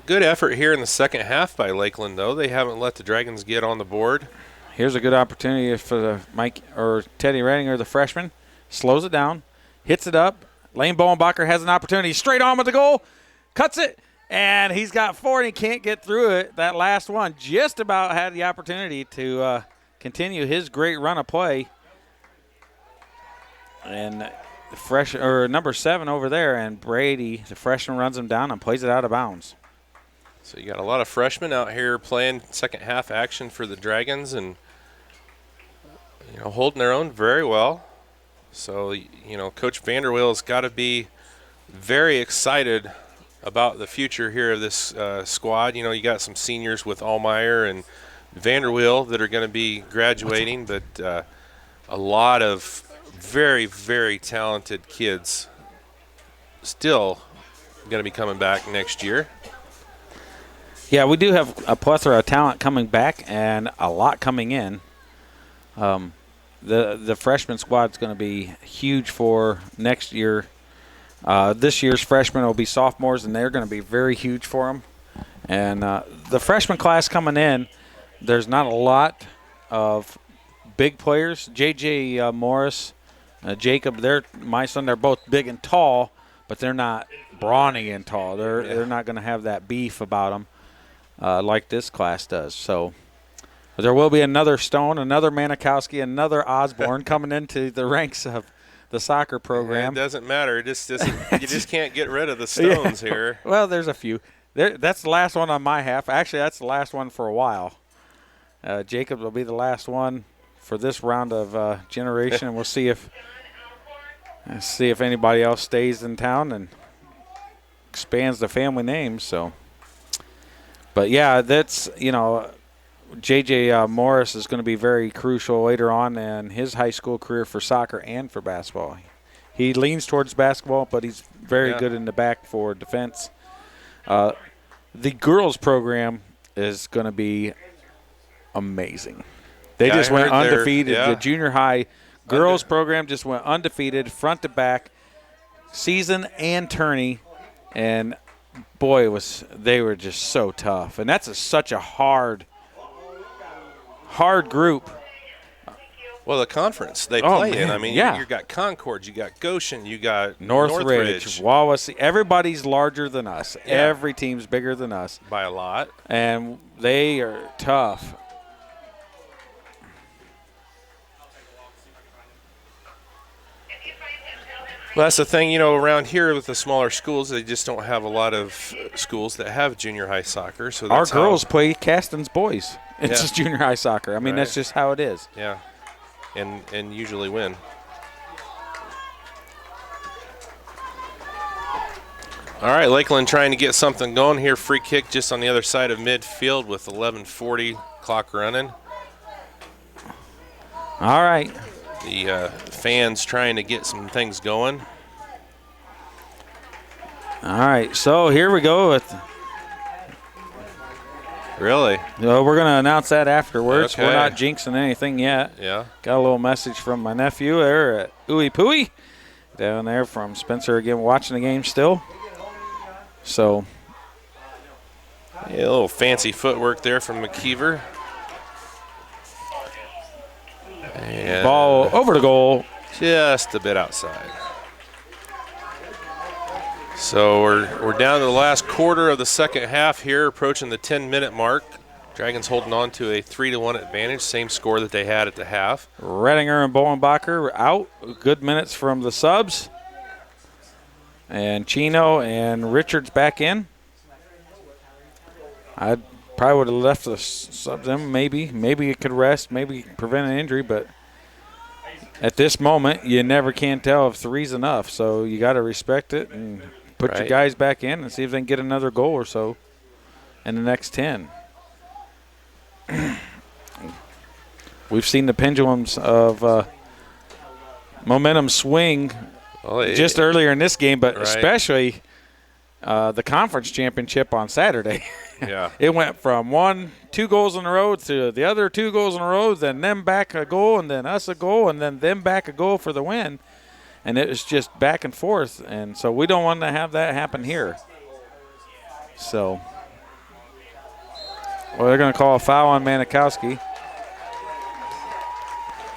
Good effort here in the second half by Lakeland, though. They haven't let the Dragons get on the board. Here's a good opportunity for Mike or Teddy Redinger, the freshman. Slows it down, hits it up. Lane Bolenbacher has an opportunity. Straight on with the goal. Cuts it. And he's got 4, and he can't get through it. That last one just about had the opportunity to continue his great run of play. And number 7 over there, and Brady, the freshman, runs him down and plays it out of bounds. So you got a lot of freshmen out here playing second half action for the Dragons and holding their own very well. So, Coach Vanderwill's got to be very excited about the future here of this squad. You got some seniors with Allmeyer and Vanderwill that are going to be graduating, but a lot of very, very talented kids still going to be coming back next year. Yeah, we do have a plethora of talent coming back and a lot coming in. The freshman squad is going to be huge for next year. This year's freshmen will be sophomores, and they're going to be very huge for them. And the freshman class coming in, there's not a lot of big players. J.J. Morris, Jacob, my son, they're both big and tall, but they're not brawny and tall. They're not going to have that beef about them like this class does. So there will be another Stone, another Manikowski, another Osborne coming into the ranks of the soccer program. It doesn't matter. You just can't get rid of the Stones here. Well, there's a few. That's the last one on my half. Actually, that's the last one for a while. Jacob will be the last one for this round of generation, and we'll see if anybody else stays in town and expands the family name. So, but yeah, that's J.J. Morris is going to be very crucial later on in his high school career for soccer and for basketball. He leans towards basketball, but he's very good in the back for defense. The girls program is going to be amazing. They just went undefeated. The junior high girls program just went undefeated, front to back, season and tourney, and boy, they were just so tough. And that's such a hard group. Well, the conference they Oh, play in. man, I mean, yeah. you got Concord, you got Goshen, you got Northridge, Wawasee. Everybody's larger than us. Yeah. Every team's bigger than us. by a lot. And they are tough. Well, that's the thing, around here with the smaller schools, they just don't have a lot of schools that have junior high soccer. So Our that's girls play Caston's boys. It's Yeah. just junior high soccer. I mean, Right. that's just how it is. Yeah, and usually win. All right, Lakeland trying to get something going here. Free kick just on the other side of midfield with 11:40 clock running. All right. The fans trying to get some things going. All right. So here we go with. Really? We're going to announce that afterwards. Okay. We're not jinxing anything yet. Yeah. Got a little message from my nephew there at Ooey Pooey down there from Spencer again, watching the game still. So. Yeah, a little fancy footwork there from McKeever. And Ball over the goal. just a bit outside. So we're down to the last quarter of the second half here, approaching the 10-minute mark. Dragons holding on to a 3-1 advantage, same score that they had at the half. Redinger and Bowenbacher out. Good minutes from the subs. And Chino and Richards back in. I probably would have left the subs in, maybe. Maybe it could rest, maybe prevent an injury, but at this moment, you never can tell if 3's enough. So you got to respect it and put your Right. guys back in and see if they can get another goal or so in the next 10. We've seen the pendulums of momentum swing Well, just earlier in this game, but Right. especially the conference championship on Saturday. yeah. It went from 2 goals in a row to the other 2 goals in a row, then them back a goal, and then us a goal, and then them back a goal for the win. And it was just back and forth. And so we don't want to have that happen here. So, well, they're going to call a foul on Manikowski.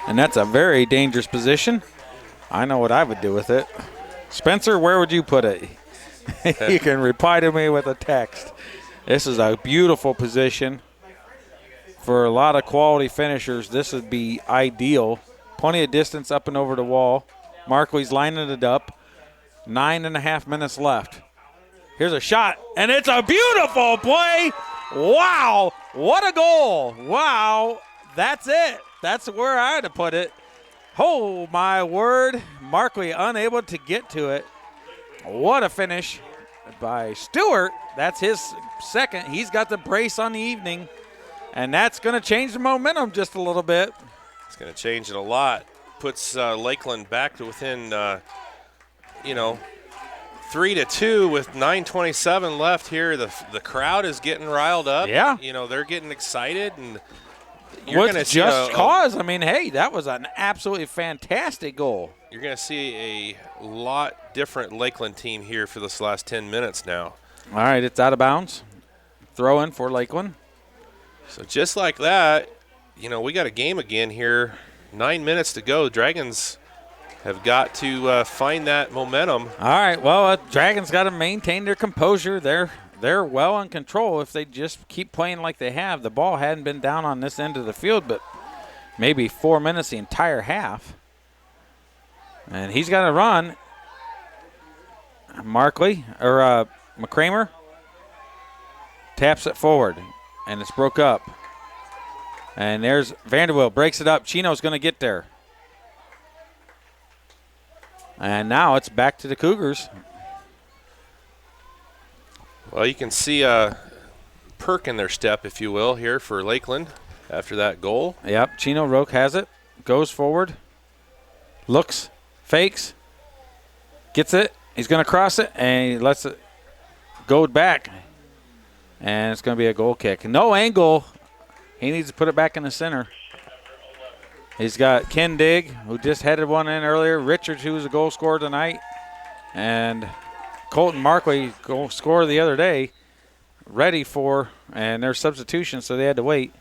And that's a very dangerous position. I know what I would do with it. Spencer, where would you put it? You can reply to me with a text. This is a beautiful position. For a lot of quality finishers, this would be ideal. Plenty of distance up and over the wall. Markley's lining it up. 9.5 minutes left. Here's a shot, and it's a beautiful play. Wow, what a goal. Wow, that's it. That's where I had to put it. Oh, my word. Markley unable to get to it. What a finish by Stewart. That's his second. He's got the brace on the evening, and that's going to change the momentum just a little bit. It's going to change it a lot. Puts Lakeland back to within, 3-2 with 9:27 left here. The crowd is getting riled up. Yeah. They're getting excited, and you're What's going to see just cause? I mean, hey, that was an absolutely fantastic goal. You're going to see a lot different Lakeland team here for this last 10 minutes now. All right, it's out of bounds. Throw in for Lakeland. So just like that, we got a game again here. 9 minutes to go. Dragons have got to find that momentum. All right, well, Dragons got to maintain their composure. They're well in control if they just keep playing like they have. The ball hadn't been down on this end of the field, but maybe 4 minutes the entire half. And he's got to run. Markley, or McCramer, taps it forward, and it's broke up. And there's Vanderbilt, breaks it up. Chino's going to get there. And now it's back to the Cougars. Well, you can see a perk in their step, if you will, here for Lakeland after that goal. Yep, Chino Roque has it, goes forward, looks, fakes, gets it. He's going to cross it, and he lets it go back. And it's going to be a goal kick. No angle. He needs to put it back in the center. He's got Ken Digg, who just headed one in earlier. Richards, who was a goal scorer tonight. And Colton Markley, goal scorer the other day, ready for, and their substitution, so they had to wait.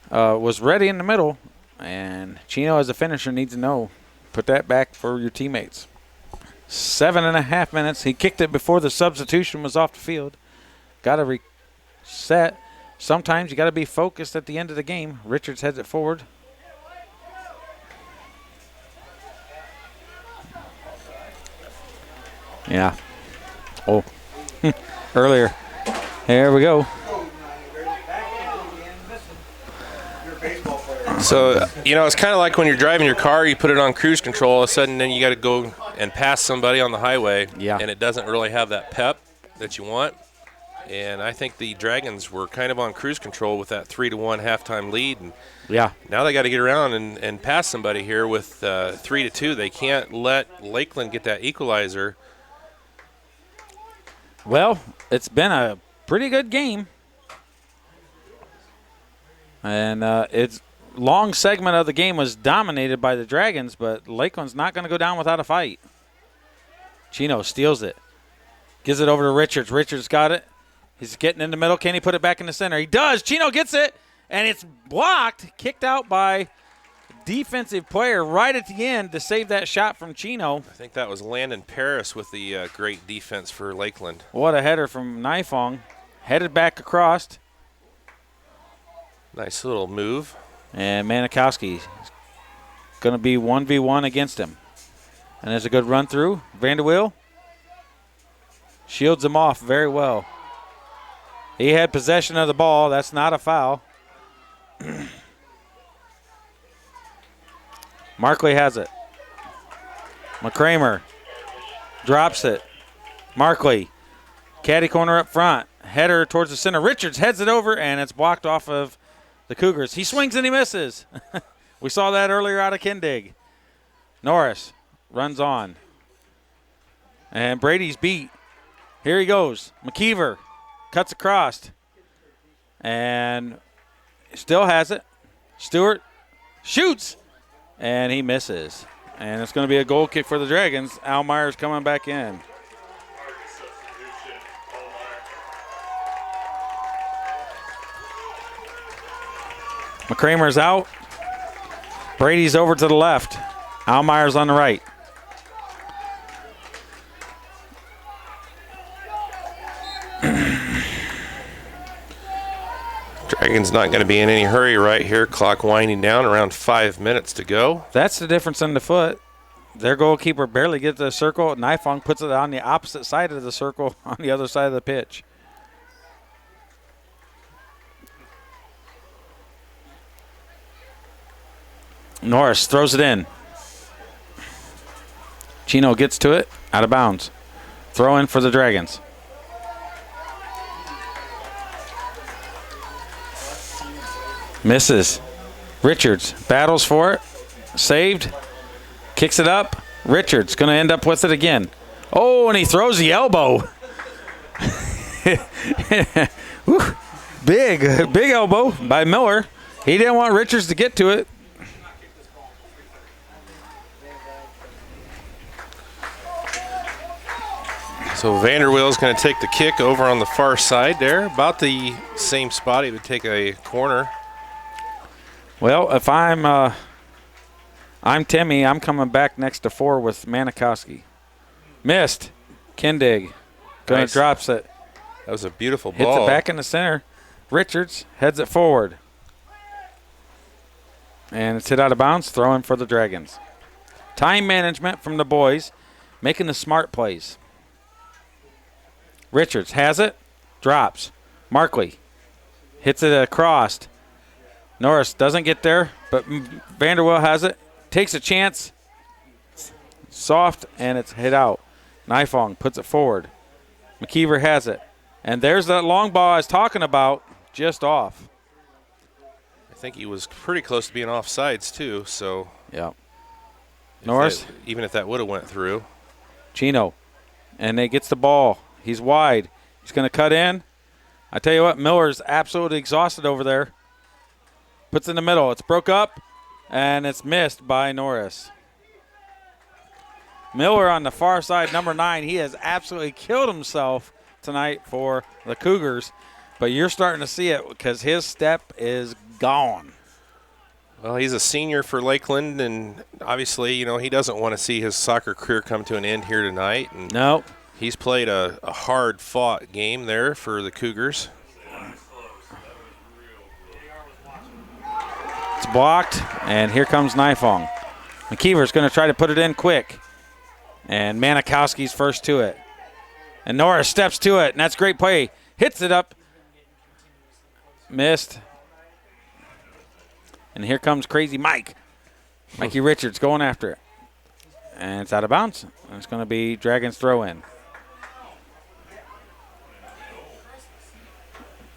Was ready in the middle. And Chino, as a finisher, needs to know. Put that back for your teammates. 7.5 minutes. He kicked it before the substitution was off the field. Got to reset. Sometimes you got to be focused at the end of the game. Richards heads it forward. Yeah. Oh. Earlier. There we go. So, it's kind of like when you're driving your car, you put it on cruise control, all of a sudden then you got to go and pass somebody on the highway. Yeah. And it doesn't really have that pep that you want. And I think the Dragons were kind of on cruise control with that 3-1 halftime lead. And yeah. now they got to get around and pass somebody here with 3-2. They can't let Lakeland get that equalizer. Well, it's been a pretty good game. And it's long segment of the game was dominated by the Dragons, but Lakeland's not going to go down without a fight. Chino steals it. Gives it over to Richards. Richards got it. He's getting in the middle. Can he put it back in the center? He does. Chino gets it, and it's blocked, kicked out by defensive player right at the end to save that shot from Chino. I think that was Landon Paris with the great defense for Lakeland. What a header from Nifong. Headed back across. Nice little move. And Manikowski is going to be 1v1 against him. And there's a good run through. Vanderweel shields him off very well. He had possession of the ball. That's not a foul. Markley has it. McCramer drops it. Markley, caddy corner up front. Header towards the center. Richards heads it over, and it's blocked off of the Cougars. He swings and he misses. We saw that earlier out of Kindig. Norris runs on. And Brady's beat. Here he goes. McKeever cuts across. And still has it. Stewart shoots. And he misses. And it's going to be a goal kick for the Dragons. Al Myers coming back in. McCramer's out. Brady's over to the left. Al Myers on the right. Dragons not going to be in any hurry right here. Clock winding down, around 5 minutes to go. That's the difference in the foot. Their goalkeeper barely gets the circle. Nifong puts it on the opposite side of the circle on the other side of the pitch. Norris throws it in. Chino gets to it, out of bounds. Throw in for the Dragons. Misses. Richards battles for it. Saved. Kicks it up. Richards going to end up with it again. Oh, and he throws the elbow. Big elbow by Miller. He didn't want Richards to get to it. So Vanderweel's going to take the kick over on the far side there. About the same spot he would take a corner. Well, if I'm Timmy, I'm coming back next to 4 with Manikowski. Missed. Kindig. Going to drops it. That was a beautiful ball. Hits it back in the center. Richards heads it forward. And it's hit out of bounds. Throwing for the Dragons. Time management from the boys. Making the smart plays. Richards has it. Drops. Markley hits it across. Norris doesn't get there, but Vanderweel has it. Takes a chance. Soft, and it's hit out. Nifong puts it forward. McKeever has it. And there's that long ball I was talking about, just off. I think he was pretty close to being offsides, too. So yeah. Norris. Even if that would have went through. Chino. And he gets the ball. He's wide. He's going to cut in. I tell you what, Miller's absolutely exhausted over there. Puts it in the middle. It's broke up, and it's missed by Norris. Miller on the far side, number 9. He has absolutely killed himself tonight for the Cougars, but you're starting to see it because his step is gone. Well, he's a senior for Lakeland, and obviously, he doesn't want to see his soccer career come to an end here tonight. And No. he's played a hard-fought game there for the Cougars. It's blocked, and here comes Nifong. McKeever's going to try to put it in quick. And Manikowski's first to it. And Norris steps to it, and that's great play. Hits it up. Missed. And here comes Crazy Mike. Mikey Richards going after it. And it's out of bounds. And it's going to be Dragons throw in.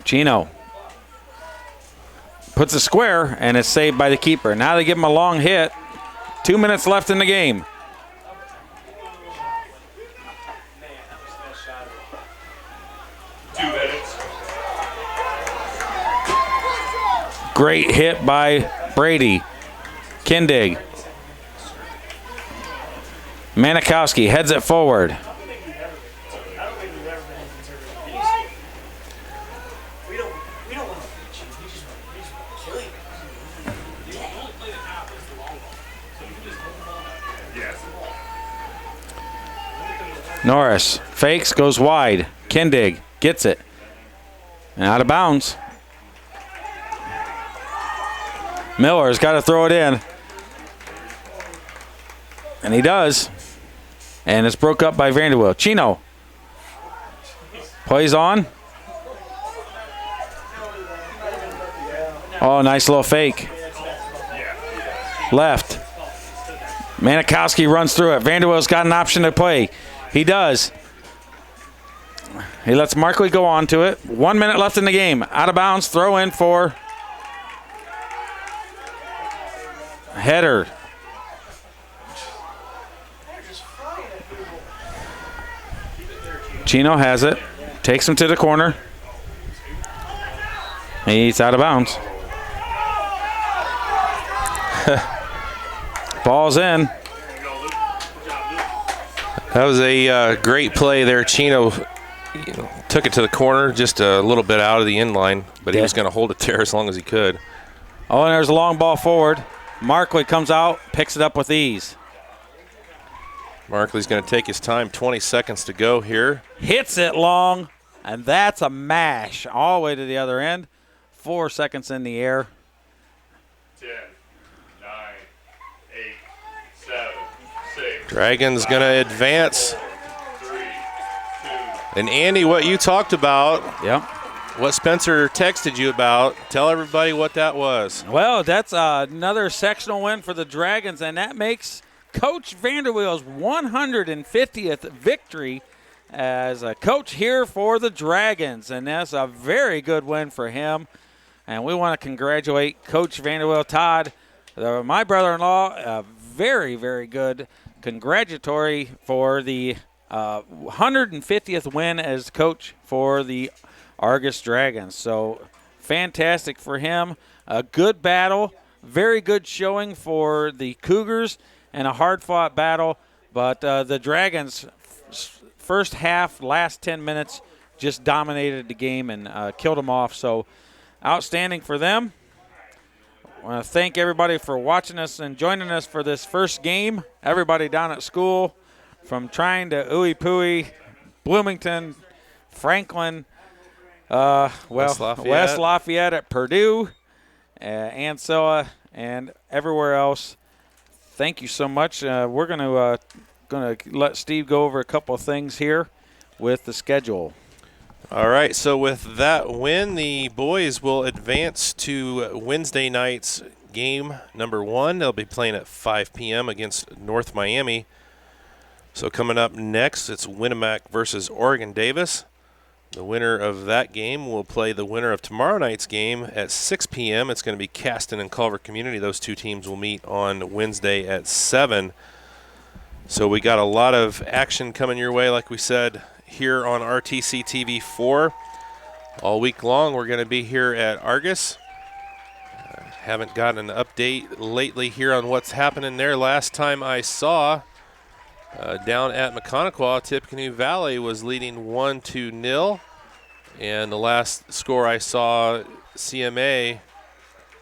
Chino puts a square, and it's saved by the keeper. Now they give him a long hit. 2 minutes left in the game. Great hit by Brady. Kindig. Manikowski heads it forward. Norris fakes, goes wide. Kindig gets it. And out of bounds. Miller's got to throw it in. And he does. And it's broke up by Vanderbilt. Chino plays on. Oh, nice little fake. Left. Manikowski runs through it. Vanderbilt's got an option to play. He does. He lets Markley go on to it. 1 minute left in the game. Out of bounds. Throw in for header. Chino has it. Takes him to the corner. He's out of bounds. Ball's in. That was a great play there. Chino took it to the corner, just a little bit out of the end line, but he was going to hold it there as long as he could. Oh, and there's a long ball forward. Markley comes out, picks it up with ease. Markley's going to take his time, 20 seconds to go here. Hits it long, and that's a mash all the way to the other end. 4 seconds in the air. 10, 9, 8, 7, 6. Dragons going to advance. 3, 2. And Andy, what you talked about, Yep. what Spencer texted you about, tell everybody what that was. Well, that's another sectional win for the Dragons, and that makes Coach Vanderweel's 150th victory as a coach here for the Dragons, and that's a very good win for him. And we want to congratulate Coach Vanderweel. Todd, my brother-in-law, a very, very good congratulatory for the 150th win as coach for the Argos Dragons. So fantastic for him. A good battle, very good showing for the Cougars, and a hard-fought battle. But the Dragons, first half, last 10 minutes, just dominated the game and killed them off. So outstanding for them. I want to thank everybody for watching us and joining us for this first game. Everybody down at school, from Trine to Ooey-Pooey, Bloomington, Franklin, West Lafayette at Purdue, Ancilla, and everywhere else. Thank you so much. We're going to let Steve go over a couple of things here with the schedule. All right, so with that win, the boys will advance to Wednesday night's game number 1. They'll be playing at 5 p.m. against North Miami. So coming up next, it's Winnemac versus Oregon Davis. The winner of that game will play the winner of tomorrow night's game at 6 p.m. It's going to be Caston and Culver Community. Those two teams will meet on Wednesday at 7. So we got a lot of action coming your way, like we said, here on RTC TV 4. All week long, we're going to be here at Argos. Haven't gotten an update lately here on what's happening there. Last time I saw, down at McConaughey, Tippecanoe Valley was leading 1-0. And the last score I saw, CMA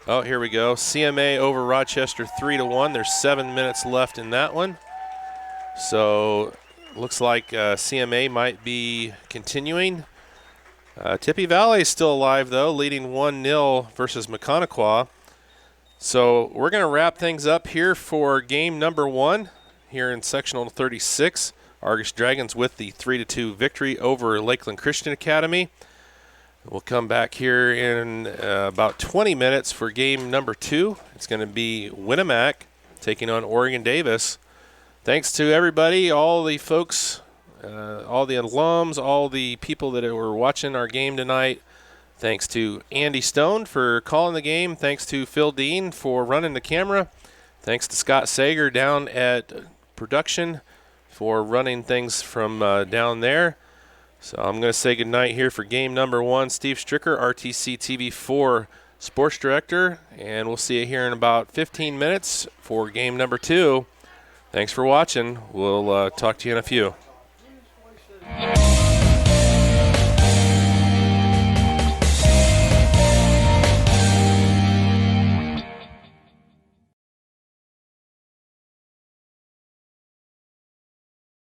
Oh, here we go. CMA over Rochester 3-1. There's 7 minutes left in that one. So looks like CMA might be continuing. Tippy Valley is still alive, though, leading 1-0 versus Mechaniqua. So we're going to wrap things up here for game number 1 here in Sectional 36. Argos Dragons with the 3-2 victory over Lakeland Christian Academy. We'll come back here in about 20 minutes for game number 2. It's going to be Winnemac taking on Oregon Davis. Thanks to everybody, all the folks, all the alums, all the people that were watching our game tonight. Thanks to Andy Stone for calling the game. Thanks to Phil Dean for running the camera. Thanks to Scott Sager down at production for running things from down there. So I'm going to say goodnight here for game number 1. Steve Stricker, RTC TV4 Sports Director, and we'll see you here in about 15 minutes for game number 2. Thanks for watching. We'll talk to you in a few.